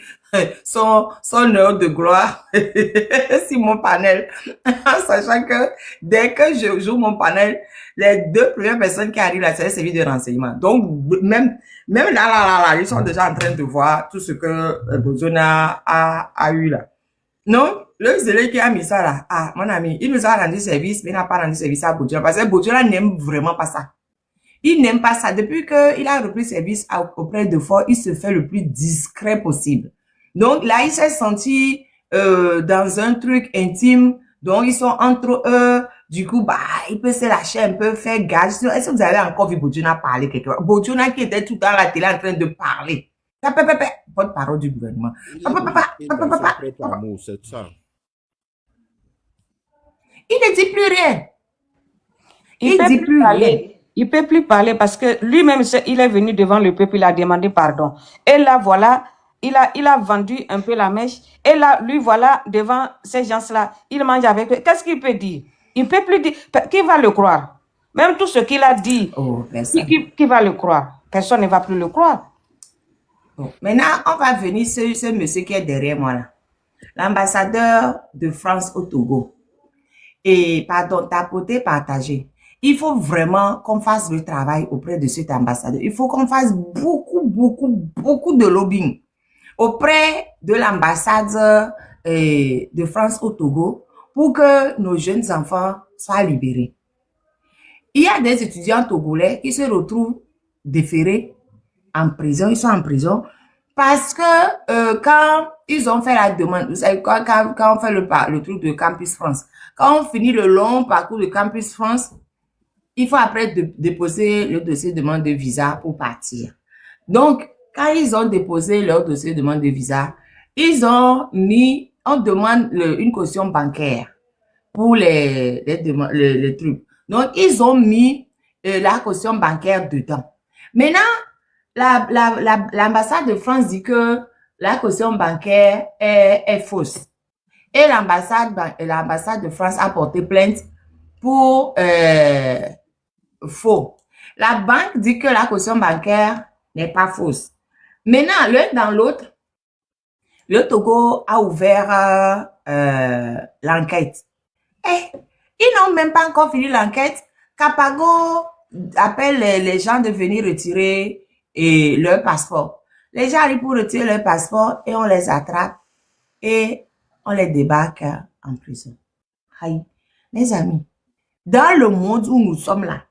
son heure de gloire sur mon panel, en sachant que dès que je joue mon panel, les deux premières personnes qui arrivent là, c'est un service de renseignement. Donc, même là, ils sont déjà en train de voir tout ce que Boudjouna a eu là. Non, le zélé qui a mis ça là, ah, mon ami, il nous a rendu service, mais il n'a pas rendu service à Boudjouna, parce que Boudjouna n'aime vraiment pas ça. Il n'aime pas ça. Depuis qu'il a repris service auprès de Fort, il se fait le plus discret possible. Donc là, il s'est senti dans un truc intime. Donc, ils sont entre eux. Du coup, bah, il peut se lâcher un peu, faire gage. Est-ce que vous avez encore vu Boudjouna parler quelque part? Boudjouna qui était tout le temps à la télé en train de parler. Porte-parole du gouvernement. Il est dans son propre amour, c'est ça. Il ne dit plus rien. Il peut plus parler. Il peut plus parler parce que lui-même, il est venu devant le peuple, il a demandé pardon. Et là, voilà, il a vendu un peu la mèche. Et là, lui, voilà, devant ces gens-là, il mange avec eux. Qu'est-ce qu'il peut dire? Il peut plus dire. Qui va le croire? Même tout ce qu'il a dit, qui va le croire? Personne ne va plus le croire. Bon. Maintenant, on va venir sur ce monsieur qui est derrière moi là. L'ambassadeur de France au Togo. Et pardon, tapoter, partager. Il faut vraiment qu'on fasse le travail auprès de cet ambassadeur. Il faut qu'on fasse beaucoup de lobbying auprès de l'ambassade de France au Togo pour que nos jeunes enfants soient libérés. Il y a des étudiants togolais qui se retrouvent déférés en prison. Ils sont en prison parce que quand ils ont fait la demande, vous savez, quand on fait le truc de Campus France, quand on finit le long parcours de Campus France, il faut après déposer le dossier de demande de visa pour partir. Donc, quand ils ont déposé leur dossier de demande de visa, ils ont mis, on demande une caution bancaire pour les trucs. Donc, ils ont mis la caution bancaire dedans. Maintenant, l'ambassade de France dit que la caution bancaire est fausse. Et l'ambassade de France a porté plainte pour faux. La banque dit que la caution bancaire n'est pas fausse. Maintenant, l'un dans l'autre, le Togo a ouvert l'enquête. Et ils n'ont même pas encore fini l'enquête. Capago appelle les gens de venir retirer leur passeport. Les gens arrivent pour retirer leur passeport et on les attrape et on les débarque en prison. Aïe, mes amis, dans le monde où nous sommes là,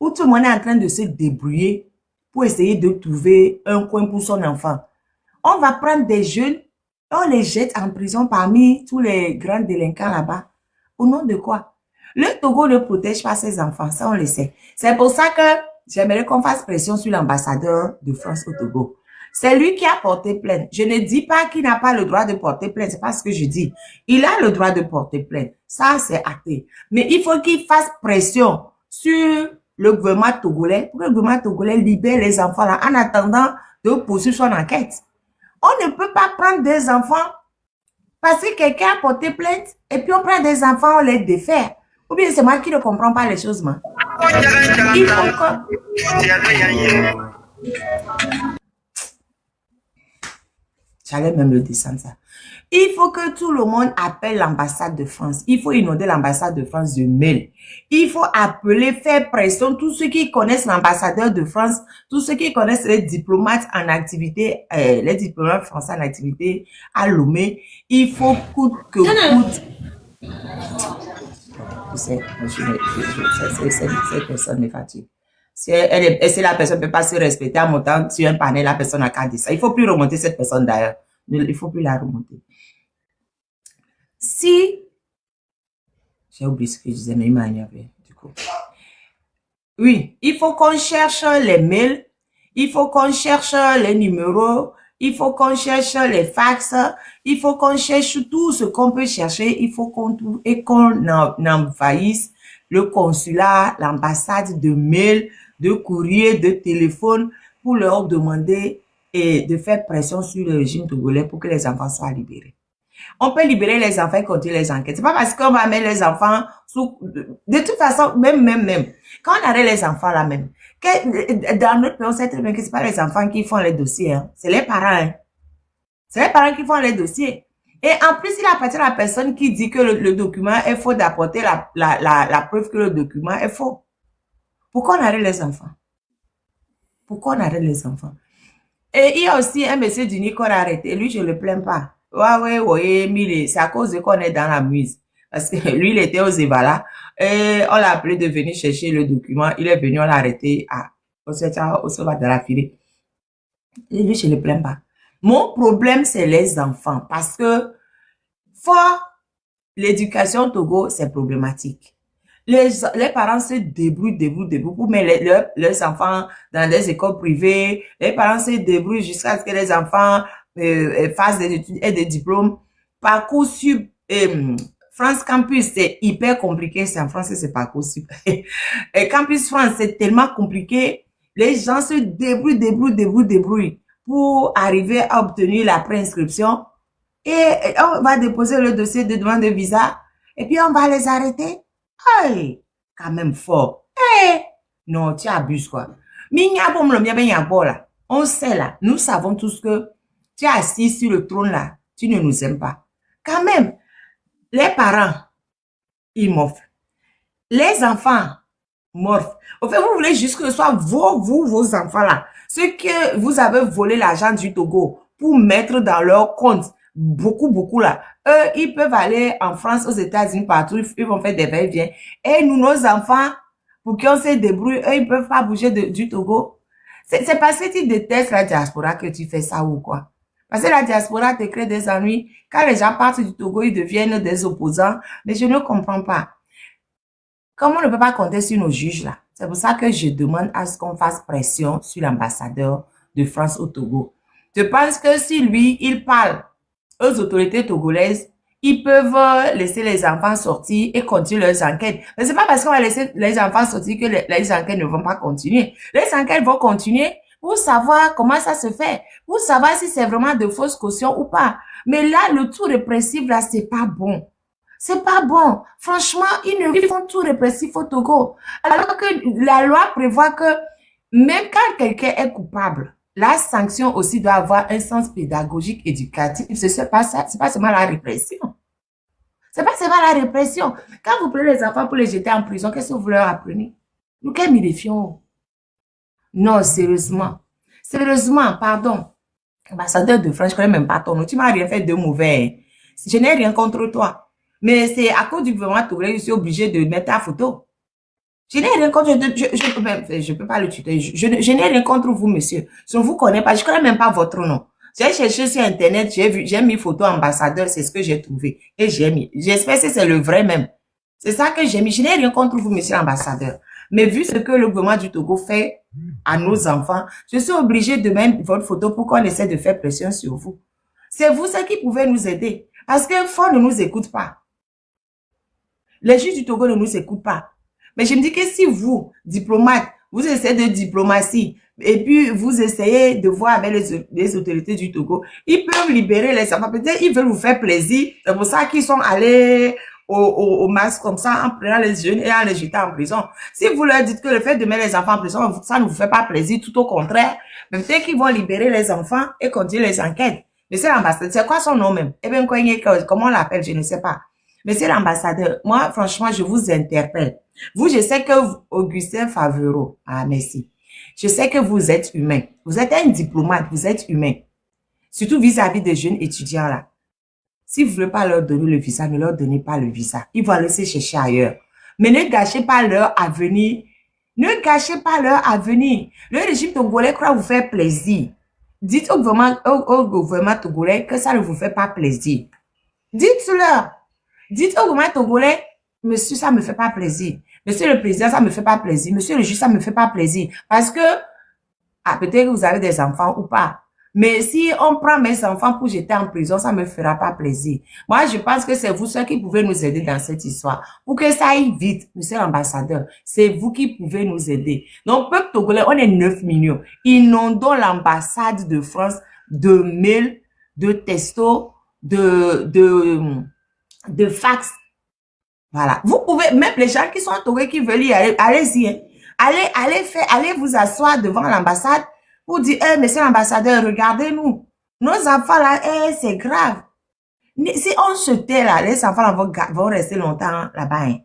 où tout le monde est en train de se débrouiller pour essayer de trouver un coin pour son enfant, on va prendre des jeunes et on les jette en prison parmi tous les grands délinquants là-bas. Au nom de quoi? Le Togo ne protège pas ses enfants, ça on le sait. C'est pour ça que j'aimerais qu'on fasse pression sur l'ambassadeur de France au Togo. C'est lui qui a porté plainte. Je ne dis pas qu'il n'a pas le droit de porter plainte, c'est pas ce que je dis. Il a le droit de porter plainte. Ça, c'est acté. Mais il faut qu'il fasse pression sur le gouvernement togolais pour que le gouvernement togolais libère les enfants là en attendant de poursuivre son enquête. On ne peut pas prendre des enfants parce que quelqu'un a porté plainte et puis on prend des enfants, on les défait. Ou bien c'est moi qui ne comprends pas les choses, moi. Il faut que... J'allais même le descendre ça. Il faut que tout le monde appelle l'ambassade de France. Il faut inonder l'ambassade de France de mail. Il faut appeler, faire pression. Tous ceux qui connaissent l'ambassadeur de France, tous ceux qui connaissent les diplomates en activité, les diplomates français en activité à Lomé, il faut coûte que coûte. Je sais, cette personne me fatigue. Si la personne ne peut pas se respecter en montant sur un panel, la personne a qu'à dire ça. Il ne faut plus remonter cette personne d'ailleurs. il ne faut plus la remonter. Si, j'ai oublié ce que je disais, mais il m'a énervé, du coup. Oui, il faut qu'on cherche les mails, il faut qu'on cherche les numéros, il faut qu'on cherche les fax, il faut qu'on cherche tout ce qu'on peut chercher, il faut qu'on trouve et qu'on envahisse le consulat, l'ambassade de mails, de courriers, de téléphones pour leur demander et de faire pression sur le régime togolais pour que les enfants soient libérés. On peut libérer les enfants et continuer les enquêtes. C'est pas parce qu'on va mettre les enfants sous... De toute façon, même, quand on arrête les enfants là même, dans notre pays, on sait très bien que c'est pas les enfants qui font les dossiers, hein. C'est les parents, hein. C'est les parents qui font les dossiers. Et en plus, il appartient à la personne qui dit que le document est faux d'apporter la preuve que le document est faux. Pourquoi on arrête les enfants? Pourquoi on arrête les enfants? Et il y a aussi un monsieur du Nid qu'on a arrêté. Lui, je ne le plains pas. Ouais, c'est à cause de qu'on est dans la muse. Parce que lui, il était aux Zévala. Et on l'a appelé de venir chercher le document. Il est venu, on l'a arrêté au Sova de la Filée. Et lui, je ne le plains pas. Mon problème, c'est les enfants. Parce que, l'éducation au Togo, c'est problématique. Les parents se débrouillent pour mettre leurs enfants dans des écoles privées. Les parents se débrouillent jusqu'à ce que les enfants fassent des études et des diplômes. Parcoursup, France Campus, c'est hyper compliqué. C'est en français, c'est Parcoursup. Et Campus France, c'est tellement compliqué. Les gens se débrouillent pour arriver à obtenir la préinscription. Et on va déposer le dossier de demande de visa. Et puis, on va les arrêter. Hey, quand même fort. Hey, non, tu abuses quoi. On sait là, nous savons tous que tu es assis sur le trône là, tu ne nous aimes pas. Quand même, les parents, ils morflent. Les enfants morflent. Au fait, vous voulez juste que ce soit vos enfants là, ceux que vous avez volé l'argent du Togo pour mettre dans leur compte, beaucoup là. Eux, ils peuvent aller en France, aux États-Unis, partout, ils vont faire des va-et-vient. Et nous, nos enfants, pour qu'on se débrouille, eux, ils peuvent pas bouger du Togo. C'est parce que tu détestes la diaspora que tu fais ça ou quoi. Parce que la diaspora te crée des ennuis. Quand les gens partent du Togo, ils deviennent des opposants. Mais je ne comprends pas. Comme on ne peut pas compter sur nos juges là, c'est pour ça que je demande à ce qu'on fasse pression sur l'ambassadeur de France au Togo. Je pense que si lui, il parle aux autorités togolaises, ils peuvent laisser les enfants sortir et continuer leurs enquêtes. Mais c'est pas parce qu'on va laisser les enfants sortir que les enquêtes ne vont pas continuer. Les enquêtes vont continuer pour savoir comment ça se fait, pour savoir si c'est vraiment de fausses cautions ou pas. Mais là, le tout répressif, là, c'est pas bon. C'est pas bon. Franchement, ils font tout répressif au Togo. Alors que la loi prévoit que même quand quelqu'un est coupable, la sanction aussi doit avoir un sens pédagogique, éducatif. C'est pas seulement la répression. C'est pas seulement la répression. Quand vous prenez les enfants pour les jeter en prison, qu'est-ce que vous leur apprenez? Nous, quels défions? Non, sérieusement. Sérieusement, pardon. Ambassadeur de France, je connais même pas ton nom. Tu m'as rien fait de mauvais. Je n'ai rien contre toi. Mais c'est à cause du gouvernement togolais, je suis obligée de mettre ta photo. Je n'ai rien contre, je peux pas le tuer. Je n'ai rien contre vous, monsieur. Je ne vous connais pas, je connais même pas votre nom. J'ai cherché sur Internet, j'ai mis photo ambassadeur, c'est ce que j'ai trouvé. Et j'ai mis. J'espère que c'est le vrai même. C'est ça que j'ai mis. Je n'ai rien contre vous, monsieur l'ambassadeur. Mais vu ce que le gouvernement du Togo fait à nos enfants, je suis obligée de mettre votre photo pour qu'on essaie de faire pression sur vous. C'est vous ceux qui pouvez nous aider. Parce que Fort ne nous écoute pas. Les juges du Togo ne nous écoutent pas. Mais je me dis que si vous, diplomates, vous essayez de diplomatie, et puis vous essayez de voir avec les autorités du Togo, ils peuvent libérer les enfants. Peut-être ils veulent vous faire plaisir. C'est pour ça qu'ils sont allés au masque comme ça, en prenant les jeunes et en les jetant en prison. Si vous leur dites que le fait de mettre les enfants en prison, ça ne vous fait pas plaisir, tout au contraire, peut-être qu'ils vont libérer les enfants et continuer les enquêtes. Monsieur l'ambassadeur, c'est quoi son nom même? Eh bien, comment on l'appelle? Je ne sais pas. Monsieur l'ambassadeur, moi, franchement, je vous interpelle. Vous, je sais que Augustin Favreau, ah, merci. Je sais que vous êtes humain. Vous êtes un diplomate, vous êtes humain. Surtout vis-à-vis des jeunes étudiants là. Si vous ne voulez pas leur donner le visa, ne leur donnez pas le visa. Ils vont laisser chercher ailleurs. Mais ne gâchez pas leur avenir. Ne gâchez pas leur avenir. Le régime togolais croit vous faire plaisir. Dites au gouvernement togolais que ça ne vous fait pas plaisir. Dites-leur. Dites au gouvernement togolais, monsieur, ça ne me fait pas plaisir. Monsieur le président, ça ne me fait pas plaisir. Monsieur le juge, ça ne me fait pas plaisir. Parce que, peut-être que vous avez des enfants ou pas. Mais si on prend mes enfants pour jeter en prison, ça ne me fera pas plaisir. Moi, je pense que c'est vous ceux qui pouvez nous aider dans cette histoire. Pour que ça aille vite, monsieur l'ambassadeur, c'est vous qui pouvez nous aider. Donc, peuple togolais, on est 9 millions. Inondons l'ambassade de France de mails, de textos, de fax. Voilà. Vous pouvez, même les gens qui sont en Togo qui veulent y aller, allez-y. Hein. Allez vous asseoir devant l'ambassade pour dire, monsieur l'ambassadeur, regardez-nous. Nos enfants là, c'est grave. Si on se tait là, les enfants vont rester longtemps là-bas. Hein.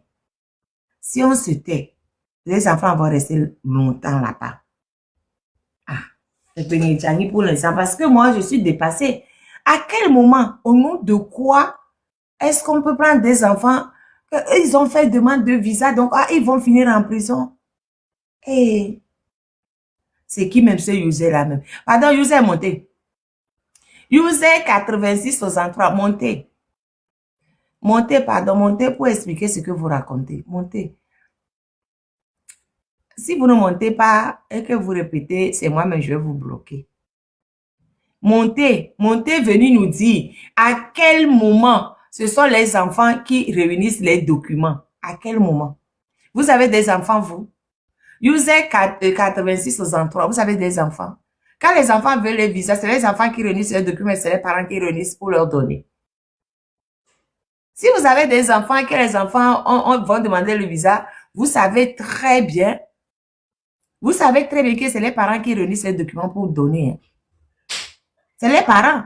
Si on se tait, les enfants vont rester longtemps là-bas. Ah, c'est béni pour l'instant parce que moi, je suis dépassée. À quel moment, au nom de quoi, est-ce qu'on peut prendre des enfants, ils ont fait demande de visa, donc ils vont finir en prison? Et c'est qui même ce user là même? Pardon, user monté. User 8663, montez. Montez, pardon, montez pour expliquer ce que vous racontez. Montez. Si vous ne montez pas et que vous répétez, c'est moi-même, je vais vous bloquer. Montez, venez nous dire à quel moment ce sont les enfants qui réunissent les documents. À quel moment? Vous avez des enfants, vous? User 8663, vous avez des enfants? Quand les enfants veulent les visas, c'est les enfants qui réunissent les documents, c'est les parents qui réunissent pour leur donner. Si vous avez des enfants, que les enfants vont demander le visa, vous savez très bien que c'est les parents qui réunissent les documents pour donner. C'est les parents.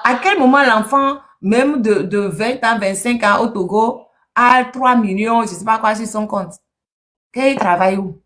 À quel moment l'enfant, même de 20 ans, 25 ans au Togo, a 3 millions, je ne sais pas quoi sur son compte? Qu'il travaille où?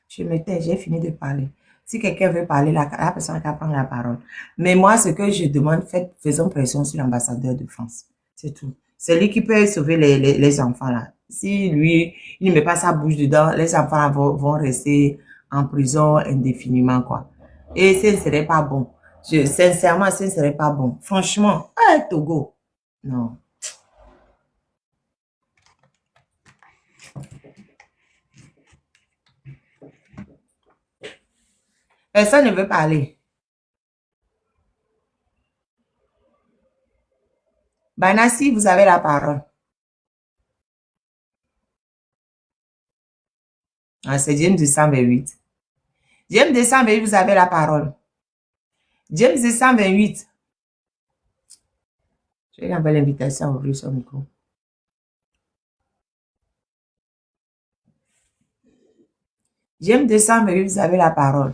Je me tais, j'ai fini de parler. Si quelqu'un veut parler, la personne qui prend la parole. Mais moi, ce que je demande, faisons pression sur l'ambassadeur de France. C'est tout. C'est lui qui peut sauver les enfants là. Si lui, il ne met pas sa bouche dedans, les enfants là vont rester en prison indéfiniment, quoi. Et ce ne serait pas bon. Sincèrement, ce ne serait pas bon. Franchement, Togo, non. Personne ne veut parler. Banassi, vous avez la parole. Ah, c'est James de 128. James de 128, vous avez la parole. James de 128. Je vais envoyer l'invitation à ouvrir son micro. James de 128, vous avez la parole.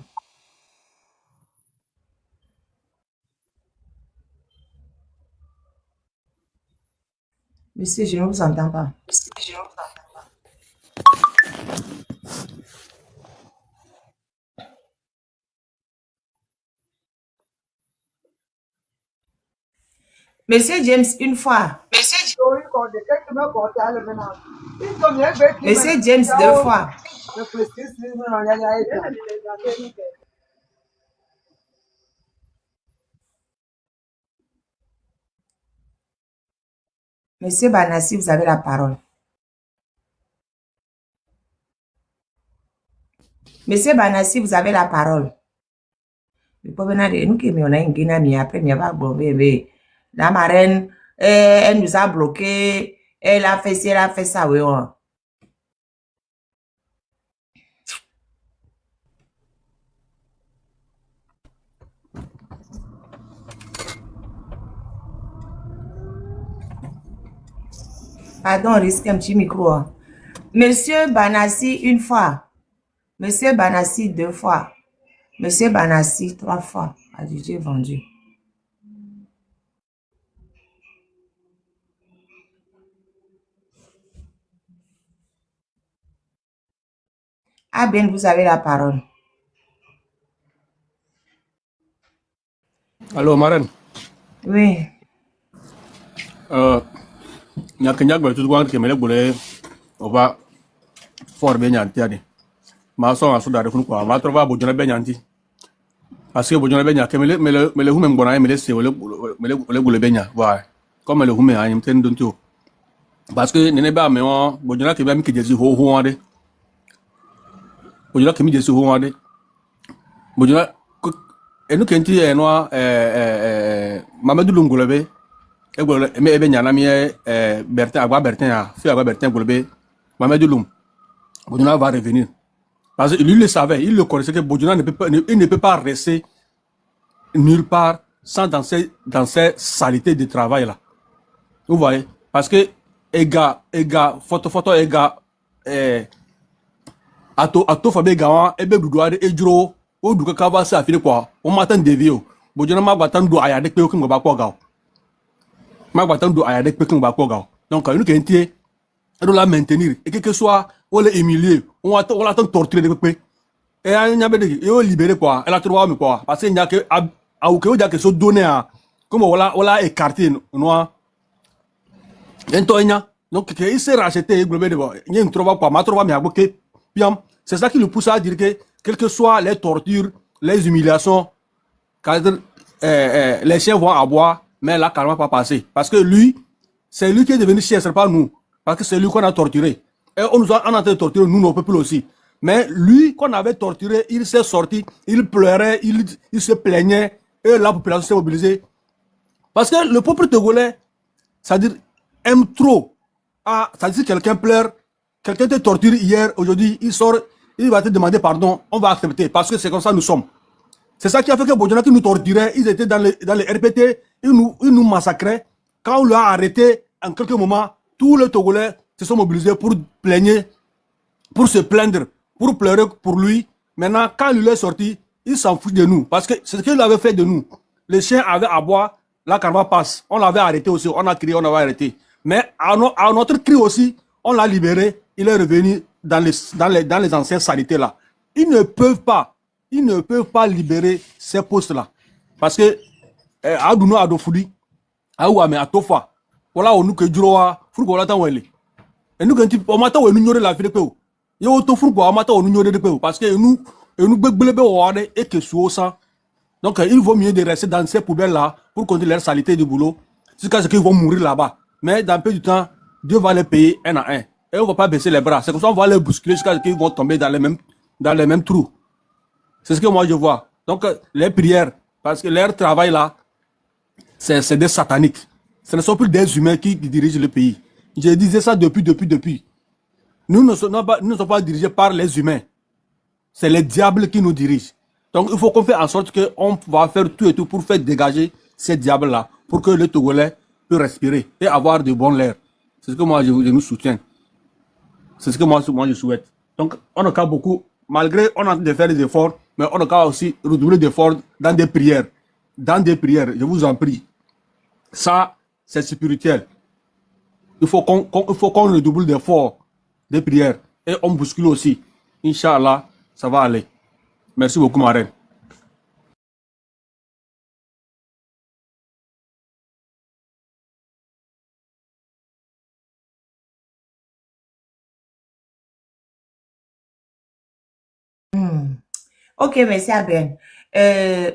Monsieur, je ne vous entends pas. Monsieur James, une fois. Monsieur James, deux fois. Monsieur Banassi, vous avez la parole. Monsieur Banassi, vous avez la parole. La marraine, elle nous a bloqué. Elle a fait ci, elle a fait ça, oui. Pardon, on risque un petit micro. Monsieur Banassi, une fois. Monsieur Banassi, deux fois. Monsieur Banassi, trois fois. Adjugé vendu. Ah bien, vous avez la parole. Allô, marraine? Oui. On va fort be nyanti ade ma so aso da fun ko ma trova bojona be nyanti parce que bojona be nyake mele hume mbona mele se wele gule be nya wa comme mele hume a yimten don to parce que nene ba me won bojona ke ba mi ke jesi ho ade bojona ke mi jesi ho ade bojona enu kenti no Mamadou Lungolebe ebe nyana mi Bertin agba Bertin a fi agba Bertin Golebe Mamadou Lum Bojona va revenir parce que lui le savait, il le connaissait que Bojona il ne peut pas rester nulle part sans dans ces saletés de travail là. Vous voyez, parce que ega photo ega ato fabe gawa ebe duduade ejuro o duka kaba sa afile kwa o matan devio Bojona magbatan do ayade pe okin gba kwa gaw magbatan do ayade pe okin gba kwa gaw donc nous que entier do la maintenir et que soit on les humilier on attend torturer de pe et anya be de yo libérer quoi elle a trouvé me quoi parce que nya que a ou que o dia que so donner à comme voilà écarté noir ento donc que il s'est racheté globé de bon il trouve quoi ma trouve me aboké piam c'est ça qui le pousse à dire que quelles que soient les tortures les humiliations quand les chiens vont aboyer mais là carrément pas passer parce que lui c'est lui qui est devenu chien c'est pas nous parce que c'est lui qu'on a torturé et on a en train de torturer nous nos peuples aussi mais lui qu'on avait torturé il s'est sorti il pleurait il se plaignait et la population s'est mobilisée parce que le peuple togolais c'est-à-dire aime trop c'est-à-dire quelqu'un pleure quelqu'un te torture hier aujourd'hui il sort il va te demander pardon on va accepter parce que c'est comme ça nous sommes. C'est ça qui a fait que Bojona qui nous torturait, ils étaient dans les RPT, ils nous massacraient. Quand on l'a arrêté, en quelques moments, tous les Togolais se sont mobilisés pour plaigner, pour se plaindre, pour pleurer pour lui. Maintenant, quand il est sorti, il s'en fout de nous. Parce que c'est ce qu'il avait fait de nous. Les chiens avaient à boire, la carva passe. On l'avait arrêté aussi, on a crié, on l'avait arrêté. Mais à notre cri aussi, on l'a libéré. Il est revenu dans les anciennes saletés là. Ils ne peuvent pas libérer ces postes-là. Parce que, Aduno Adofoudi, Aouame Atofa, voilà, on nous que Djoa, Fouko Lata Wele. Et nous, quand on m'attend, on nous la Philippe. Et on te Fouko, on m'attend, on nous de peu. Parce que nous, Béglebe, on et que sous ça. Donc, il vaut mieux de rester dans ces poubelles-là pour continuer leur saleté du boulot. Jusqu'à ce qu'ils vont mourir là-bas. Mais dans peu de temps, Dieu va les payer un à un. Et on ne va pas baisser les bras. C'est comme ça qu'on va les bousculer jusqu'à ce qu'ils vont tomber dans les mêmes trous. C'est ce que moi je vois. Donc, les prières, parce que leur travail là, c'est des sataniques. Ce ne sont plus des humains qui dirigent le pays. Je disais ça depuis. Nous ne sommes pas dirigés par les humains. C'est les diables qui nous dirigent. Donc, il faut qu'on fasse en sorte qu'on va faire tout et tout pour faire dégager ces diables-là, pour que le Togolais puisse respirer et avoir de bons airs. C'est ce que moi je nous soutiens. C'est ce que moi je souhaite. Donc, on a beaucoup, malgré on a de faire des efforts, mais on a aussi redoubler d'efforts dans des prières. Dans des prières, je vous en prie. Ça, c'est spirituel. Il faut qu'on redouble d'efforts, des prières. Et on bouscule aussi. Inch'Allah, ça va aller. Merci beaucoup, ma reine. Ok, merci Aben.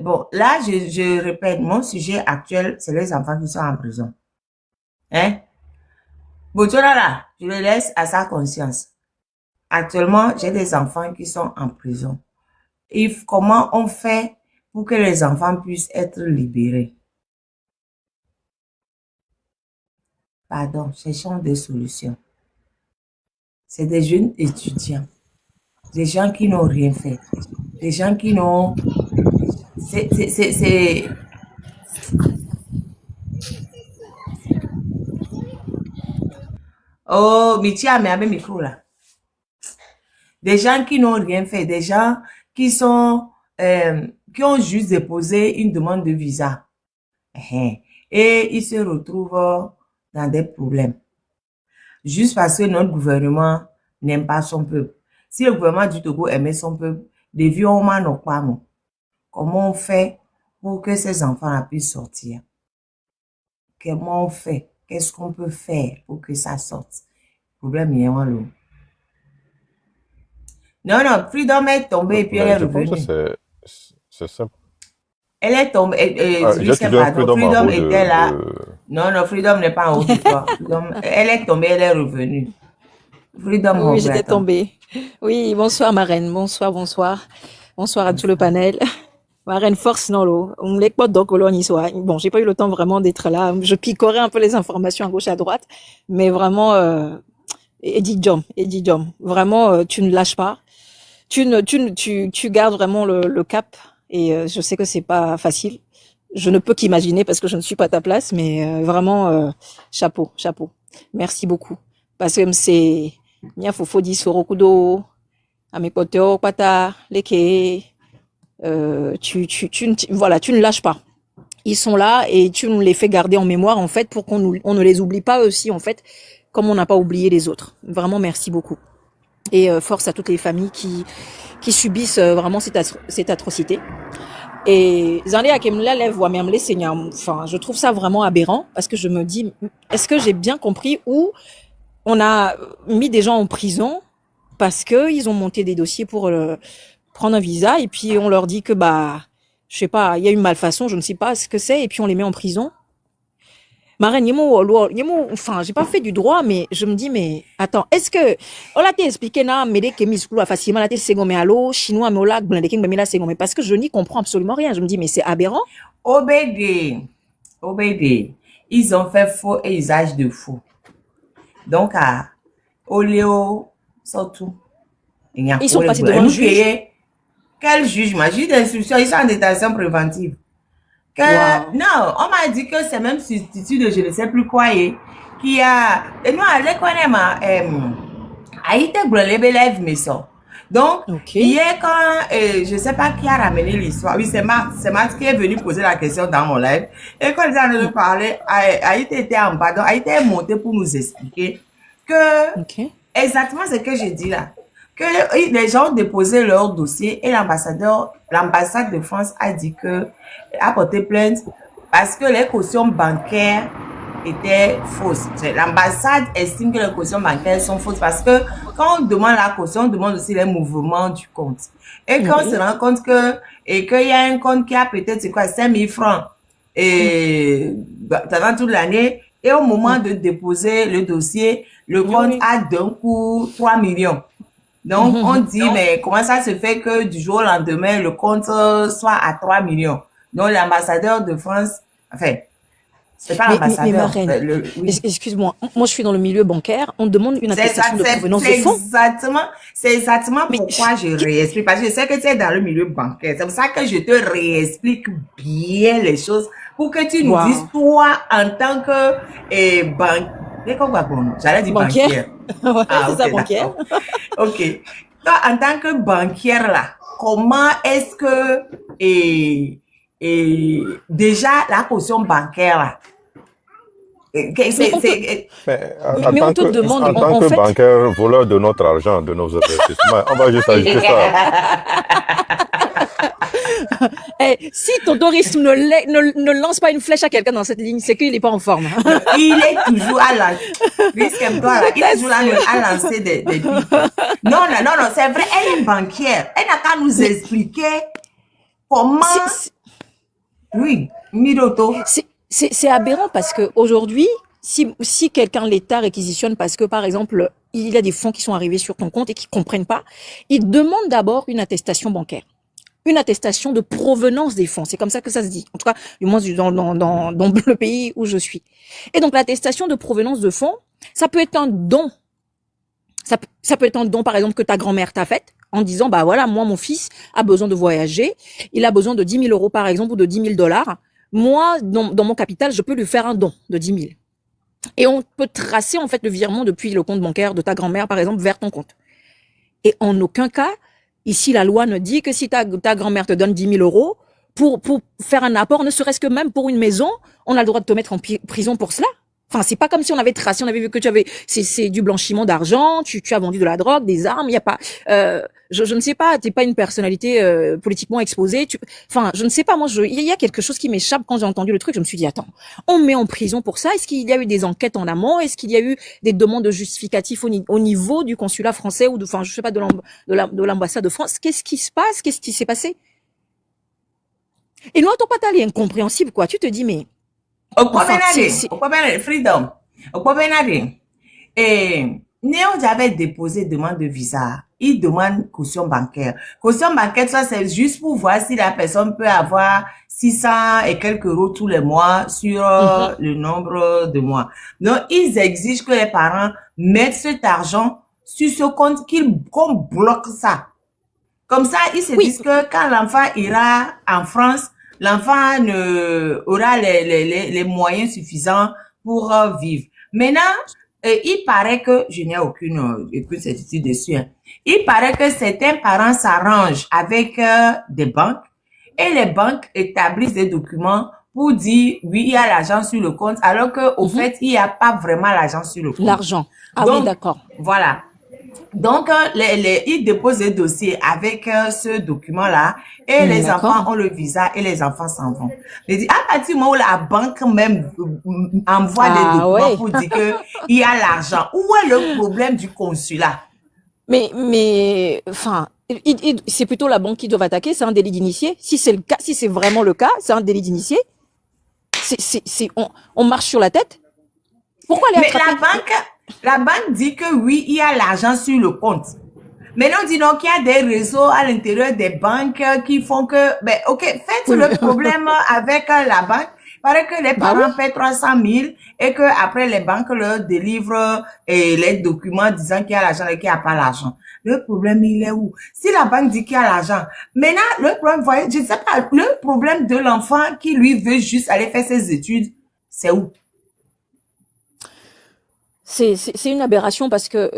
Bon, là, je répète, mon sujet actuel, c'est les enfants qui sont en prison. Hein? Bojona là, je le laisse à sa conscience. Actuellement, j'ai des enfants qui sont en prison. Et comment on fait pour que les enfants puissent être libérés? Pardon, cherchons des solutions. C'est des jeunes étudiants. Des gens qui n'ont rien fait. Des gens qui n'ont... C'est... Oh, Mitia, mais avec micro là. Des gens qui n'ont rien fait. Des gens qui sont... qui ont juste déposé une demande de visa. Et ils se retrouvent dans des problèmes. Juste parce que notre gouvernement n'aime pas son peuple. Si le gouvernement du Togo aimait son peuple, des vieux hommes n'ont pas. Comment on fait pour que ces enfants puissent sortir? Comment on fait? Qu'est-ce qu'on peut faire pour que ça sorte? Le problème est en l'eau. Non, non, Freedom est tombée et puis elle est Mais je pense que revenue. c'est simple. Elle est tombée, J'ai Lucien, toujours un pardon, Freedom en Freedom haut était là. de... Non, non, Freedom n'est pas en haut de toi. Elle est tombée, elle est revenue. Freedom Oui, j'étais Roberta. tombée. Oui, bonsoir Marraine, bonsoir, bonsoir. Bonsoir à tout le panel. Marraine Force non l'eau. On me pas donc Bon, j'ai pas eu le temps vraiment d'être là. Je picorais un peu les informations à gauche à droite, mais vraiment Eddie Jom, vraiment tu ne lâches pas. Tu gardes vraiment le cap et je sais que c'est pas facile. Je ne peux qu'imaginer parce que je ne suis pas à ta place, mais vraiment chapeau. Merci beaucoup parce que c'est nya fofo di sorokudo amekoteo pata leke voilà, tu ne lâches pas. Ils sont là et tu nous les fais garder en mémoire en fait pour on ne les oublie pas aussi en fait comme on n'a pas oublié les autres. Vraiment merci beaucoup. Et force à toutes les familles qui subissent vraiment cette atrocité. Et Zandé Akemla lève ou même les seigneurs. Enfin, je trouve ça vraiment aberrant parce que je me dis, est-ce que j'ai bien compris où on a mis des gens en prison parce que ils ont monté des dossiers pour prendre un visa et puis on leur dit que je sais pas, il y a une malfaçon, je ne sais pas ce que c'est et puis on les met en prison. Marraine, enfin, j'ai pas fait du droit, mais je me dis, mais attends, est-ce que, on l'a expliqué, mais facilement, la segomé allo, chinois, mais ola, mais parce que je n'y comprends absolument rien. Je me dis, mais c'est aberrant. Obédé. Ils ont fait faux et usage de faux. Donc, à Oléo, surtout. Ils sont passés devant le juge. Quel jugement? Juge d'instruction, ils sont en détention préventive. Wow. Non, on m'a dit que c'est même substitut de je ne sais plus quoi qui a et nous allez connaître a été brûlé live maison. Donc hier quand je sais pas qui a ramené l'histoire. Oui, c'est Marthe qui est venu poser la question dans mon live et quand ils en ont parlé, Haïti était en bas, donc Haïti est monté pour nous expliquer que exactement ce que j'ai dit là. Que les gens ont déposé leur dossier et l'ambassade de France a dit que a porté plainte parce que les cautions bancaires étaient fausses. L'ambassade estime que les cautions bancaires sont fausses parce que quand on demande la caution, on demande aussi les mouvements du compte. Et quand on se rend compte qu'il y a un compte qui a peut-être 5 000 francs pendant toute l'année et au moment de déposer le dossier, le compte a d'un coup 3 millions. Donc, on dit, mais comment ça se fait que du jour au lendemain, le compte soit à 3 millions? Donc, l'ambassadeur de France, enfin, c'est pas l'ambassadeur. Excuse-moi, moi je suis dans le milieu bancaire, on demande une attestation de provenance de fonds. C'est exactement pourquoi je réexplique, parce que je sais que tu es dans le milieu bancaire. C'est pour ça que je te réexplique bien les choses pour que tu nous dises, toi, en tant que j'allais dire banquière. C'est ça, banquière. Ok. Toi, en tant que banquière, là, comment est-ce que déjà la caution bancaire, là, mais on te demande en tant que banquier, voleur de notre argent, de nos investissements, on va juste ajouter ça. Si ton tourisme ne lance pas une flèche à quelqu'un dans cette ligne, c'est qu'il n'est pas en forme. Il est toujours à lancer. Il est toujours à lancer des pics. Non, c'est vrai, elle est banquière. Elle n'a qu'à nous expliquer comment... Oui, Miroto. C'est aberrant parce que aujourd'hui, si quelqu'un l'État réquisitionne parce que par exemple il y a des fonds qui sont arrivés sur ton compte et qui comprennent pas, il demande d'abord une attestation bancaire, une attestation de provenance des fonds. C'est comme ça que ça se dit. En tout cas, du moins dans le pays où je suis. Et donc l'attestation de provenance de fonds, ça peut être un don. Ça peut être un don par exemple que ta grand-mère t'a fait en disant voilà, moi mon fils a besoin de voyager, il a besoin de 10 000 euros par exemple ou de 10 000 $. Moi, dans mon capital, je peux lui faire un don de 10 000. Et on peut tracer, en fait, le virement depuis le compte bancaire de ta grand-mère, par exemple, vers ton compte. Et en aucun cas, ici, la loi ne dit que si ta grand-mère te donne 10 000 euros pour faire un apport, ne serait-ce que même pour une maison, on a le droit de te mettre en prison pour cela. Enfin, c'est pas comme si on avait tracé, on avait vu que c'est du blanchiment d'argent, tu as vendu de la drogue, des armes, il y a pas, je ne sais pas, t'es pas une personnalité politiquement exposée, enfin, je ne sais pas, moi, il y a quelque chose qui m'échappe quand j'ai entendu le truc, je me suis dit, attends, on me met en prison pour ça, est-ce qu'il y a eu des enquêtes en amont, est-ce qu'il y a eu des demandes de justificatifs au niveau du consulat français ou enfin, je sais pas, de l'ambassade de France, qu'est-ce qui se passe, qu'est-ce qui s'est passé? Et nous, ton patal est incompréhensible, quoi, tu te dis, mais, enfin, freedom. Et Néo avait déposé demande de visa. Il demande caution bancaire. Caution bancaire, ça c'est juste pour voir si la personne peut avoir 600 et quelques euros tous les mois sur le nombre de mois. Donc, ils exigent que les parents mettent cet argent sur ce compte qu'on bloque ça. Comme ça, ils se disent que quand l'enfant ira en France, l'enfant aura les moyens suffisants pour vivre. Maintenant, il paraît que, je n'ai aucune certitude dessus, hein. Il paraît que certains parents s'arrangent avec des banques et les banques établissent des documents pour dire, oui, il y a l'argent sur le compte, alors que au fait, il n'y a pas vraiment l'argent sur le compte. L'argent. Ah donc, oui, d'accord. Voilà. Donc, ils déposent des dossiers avec ce document-là et les enfants ont le visa et les enfants s'en vont. Je dis, à partir du moment où la banque même envoie des documents pour dire que il y a l'argent, où est le problème du consulat? Mais, enfin, c'est plutôt la banque qui doit attaquer, c'est un délit d'initié. Si c'est le cas, si c'est vraiment le cas, c'est un délit d'initié. On marche sur la tête. Pourquoi aller attraper? La banque dit que oui, il y a l'argent sur le compte. Maintenant, on dit donc qu'il y a des réseaux à l'intérieur des banques qui font que, ben, ok, faites le problème avec la banque. Il paraît que les parents paient 300 000 et que après les banques leur délivrent les documents disant qu'il y a l'argent et qu'il n'y a pas l'argent. Le problème, il est où? Si la banque dit qu'il y a l'argent, maintenant, le problème, voyez, je ne sais pas, le problème de l'enfant qui lui veut juste aller faire ses études, c'est où? C'est une aberration parce que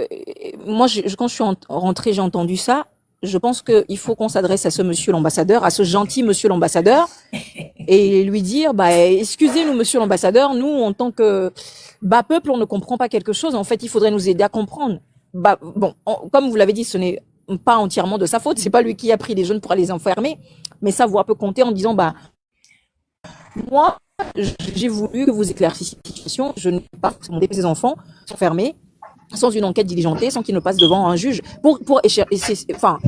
moi, quand je suis rentrée, j'ai entendu ça. Je pense qu'il faut qu'on s'adresse à ce monsieur l'ambassadeur, à ce gentil monsieur l'ambassadeur, et lui dire, bah, excusez-nous monsieur l'ambassadeur, nous, en tant que bas peuple, on ne comprend pas quelque chose. En fait, il faudrait nous aider à comprendre. Bah, bon, comme vous l'avez dit, ce n'est pas entièrement de sa faute. C'est pas lui qui a pris les jeunes pour aller les enfermer, mais sa voix peut compter en disant, bah, moi, j'ai voulu que vous éclaircissiez la situation. Je ne peux pas que ces enfants sont fermés sans une enquête diligentée, sans qu'ils ne passent devant un juge. Enfin,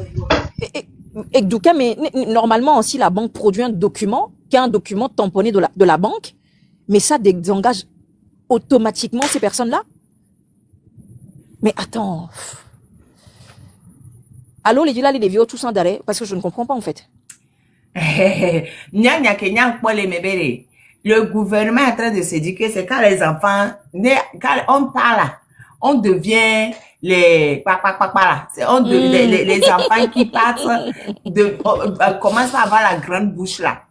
Ekdouka, mais normalement, si la banque produit un document, qui est un document tamponné de la banque, mais ça désengage automatiquement ces personnes-là. Mais attends. Allô, les vieux, tous en d'arrêt, parce que je ne comprends pas, en fait. Le gouvernement est en train de se dire que c'est quand les enfants, quand on parle, on devient les enfants qui partent commencent à avoir la grande bouche là.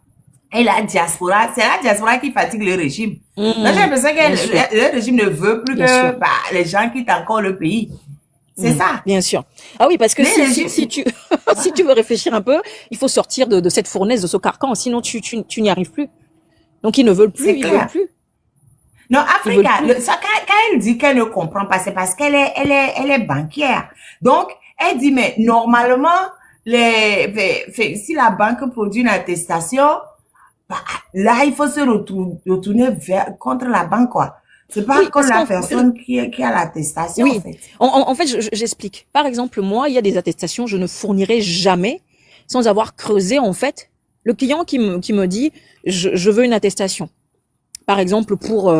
Et la diaspora, c'est la diaspora qui fatigue le régime. Donc, j'ai l'impression que le régime ne veut plus que les gens quittent encore le pays. C'est ça. Bien sûr. Ah oui, parce que si tu veux réfléchir un peu, il faut sortir de cette fournaise, de ce carcan, sinon tu n'y arrives plus. Donc, ils ne veulent plus, ils veulent plus. Non, Africa, quand elle dit qu'elle ne comprend pas, c'est parce qu'elle est banquière. Donc, elle dit, mais normalement, si la banque produit une attestation, bah, là, il faut se retourner contre la banque, quoi. C'est pas comme la personne qui a l'attestation, oui. En fait. En fait, j'explique. Par exemple, moi, il y a des attestations, je ne fournirai jamais sans avoir creusé, en fait, le client qui me dit, je veux une attestation. Par exemple, pour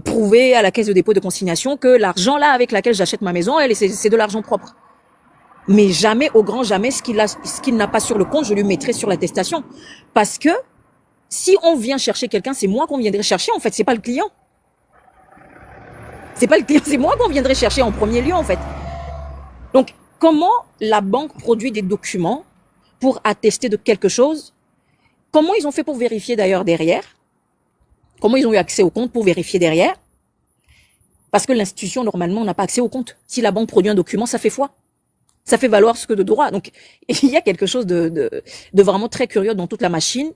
prouver à la caisse de dépôt de consignation que l'argent là avec laquelle j'achète ma maison, c'est de l'argent propre. Mais jamais, au grand jamais, ce qu'il n'a pas sur le compte, je lui mettrai sur l'attestation. Parce que si on vient chercher quelqu'un, c'est moi qu'on viendrait chercher, en fait, c'est pas le client. C'est pas le client, c'est moi qu'on viendrait chercher en premier lieu, en fait. Donc, comment la banque produit des documents pour attester de quelque chose? Comment ils ont fait pour vérifier d'ailleurs derrière? Comment ils ont eu accès au compte pour vérifier derrière? Parce que l'institution, normalement, n'a pas accès au compte. Si la banque produit un document, ça fait foi. Ça fait valoir ce que de droit. Donc, il y a quelque chose de vraiment très curieux dans toute la machine.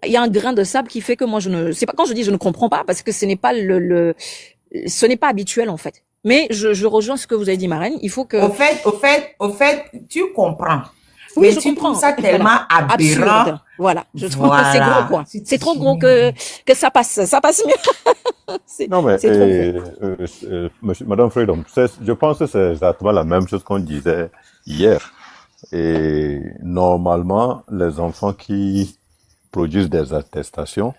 il y a un grain de sable qui fait que moi, c'est pas quand je dis je ne comprends pas, parce que ce n'est pas ce n'est pas habituel, en fait. Mais je rejoins ce que vous avez dit, Marraine. Il faut que... Au fait, tu comprends. Oui, Mais je tu comprends. trouves ça tellement aberrant. Absurde. Voilà. Je trouve que c'est gros, quoi. C'est trop gros que ça passe mieux. Non, mais c'est trop gros. Madame Freedom, je pense que c'est exactement la même chose qu'on disait hier. Et normalement, les enfants qui produisent des attestations,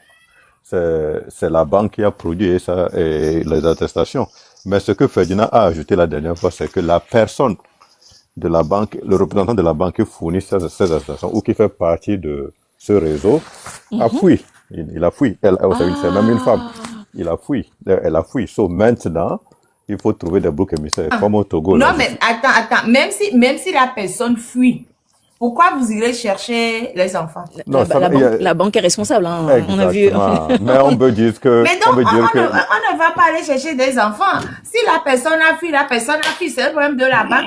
c'est la banque qui a produit et les attestations. Mais ce que Ferdinand a ajouté la dernière fois, c'est que la personne de la banque, le représentant de la banque qui fournit ces attestations ou qui fait partie de ce réseau, a fui. Il a fui. C'est même une femme. Elle a fui. So maintenant, il faut trouver des boucs émissaires comme au Togo. Non, là, mais attends. Même si la personne fuit, pourquoi vous irez chercher les enfants? Non, la banque est responsable, hein. On a vu. Exactement. Mais on peut dire que... Mais donc, on ne va pas aller chercher des enfants. Si la personne a fui, c'est le problème de la banque.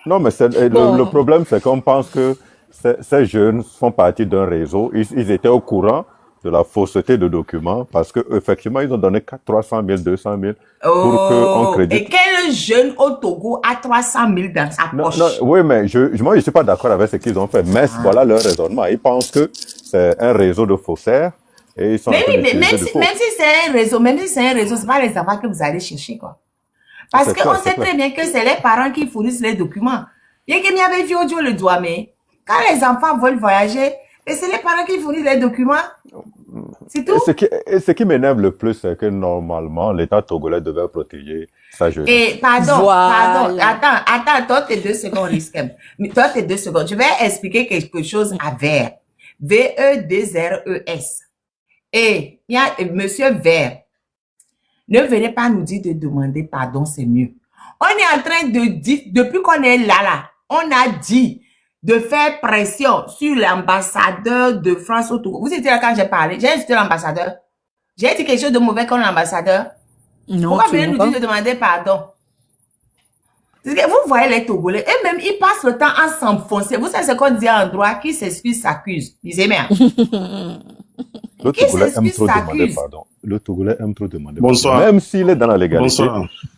Non, mais le problème, c'est qu'on pense que ces jeunes font partie d'un réseau. Ils étaient au courant de la fausseté de documents parce que effectivement ils ont donné 300 000, 200 000 pour qu'on crédite. Et quel jeune au Togo a 300 000 dans sa poche? Non, oui, mais moi je suis pas d'accord avec ce qu'ils ont fait. Mais voilà leur raisonnement. Ils pensent que c'est un réseau de faussaires et ils sont. Mais oui, mais même si c'est un réseau, c'est pas les enfants que vous allez chercher, quoi. Parce qu'on sait très bien que c'est les parents qui fournissent les documents. Bien qu'il y avait vu audio le doigt, mais quand les enfants veulent voyager, et c'est les parents qui fournissent les documents. C'est tout. Ce qui m'énerve le plus, c'est que normalement, l'État togolais devait protéger sa jeunesse. Et pardon. Attends, toi, t'es 2 secondes, Riskem. Toi, t'es 2 secondes. Je vais expliquer quelque chose à Vert. V-E-2-R-E-S. Et il y a Monsieur Vert. Ne venez pas nous dire de demander pardon, c'est mieux. On est en train de dire, depuis qu'on est là, on a dit de faire pression sur l'ambassadeur de France au Togo. Vous étiez là quand j'ai parlé. J'ai insulté l'ambassadeur. J'ai dit quelque chose de mauvais comme l'ambassadeur. Non, pourquoi venez nous dire de demander pardon? Parce que vous voyez les Togolais, eux-mêmes, ils passent le temps à s'enfoncer. Vous savez ce qu'on dit en droit, qui s'excuse s'accuse. Disez bien. Le Togolais aime trop demander pardon. Le Togolais aime trop demander pardon. Bonsoir. Même s'il est dans la légalité,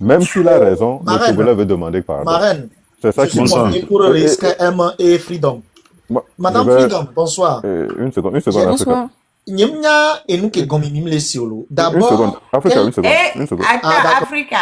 même s'il a raison, le Togolais veut demander pardon. Marraine, c'est ça qui me pour risque M et Freedom. Madame Freedom, bonsoir. Une seconde. Bonsoir. D'abord, Africa, une seconde. Attends, Africa.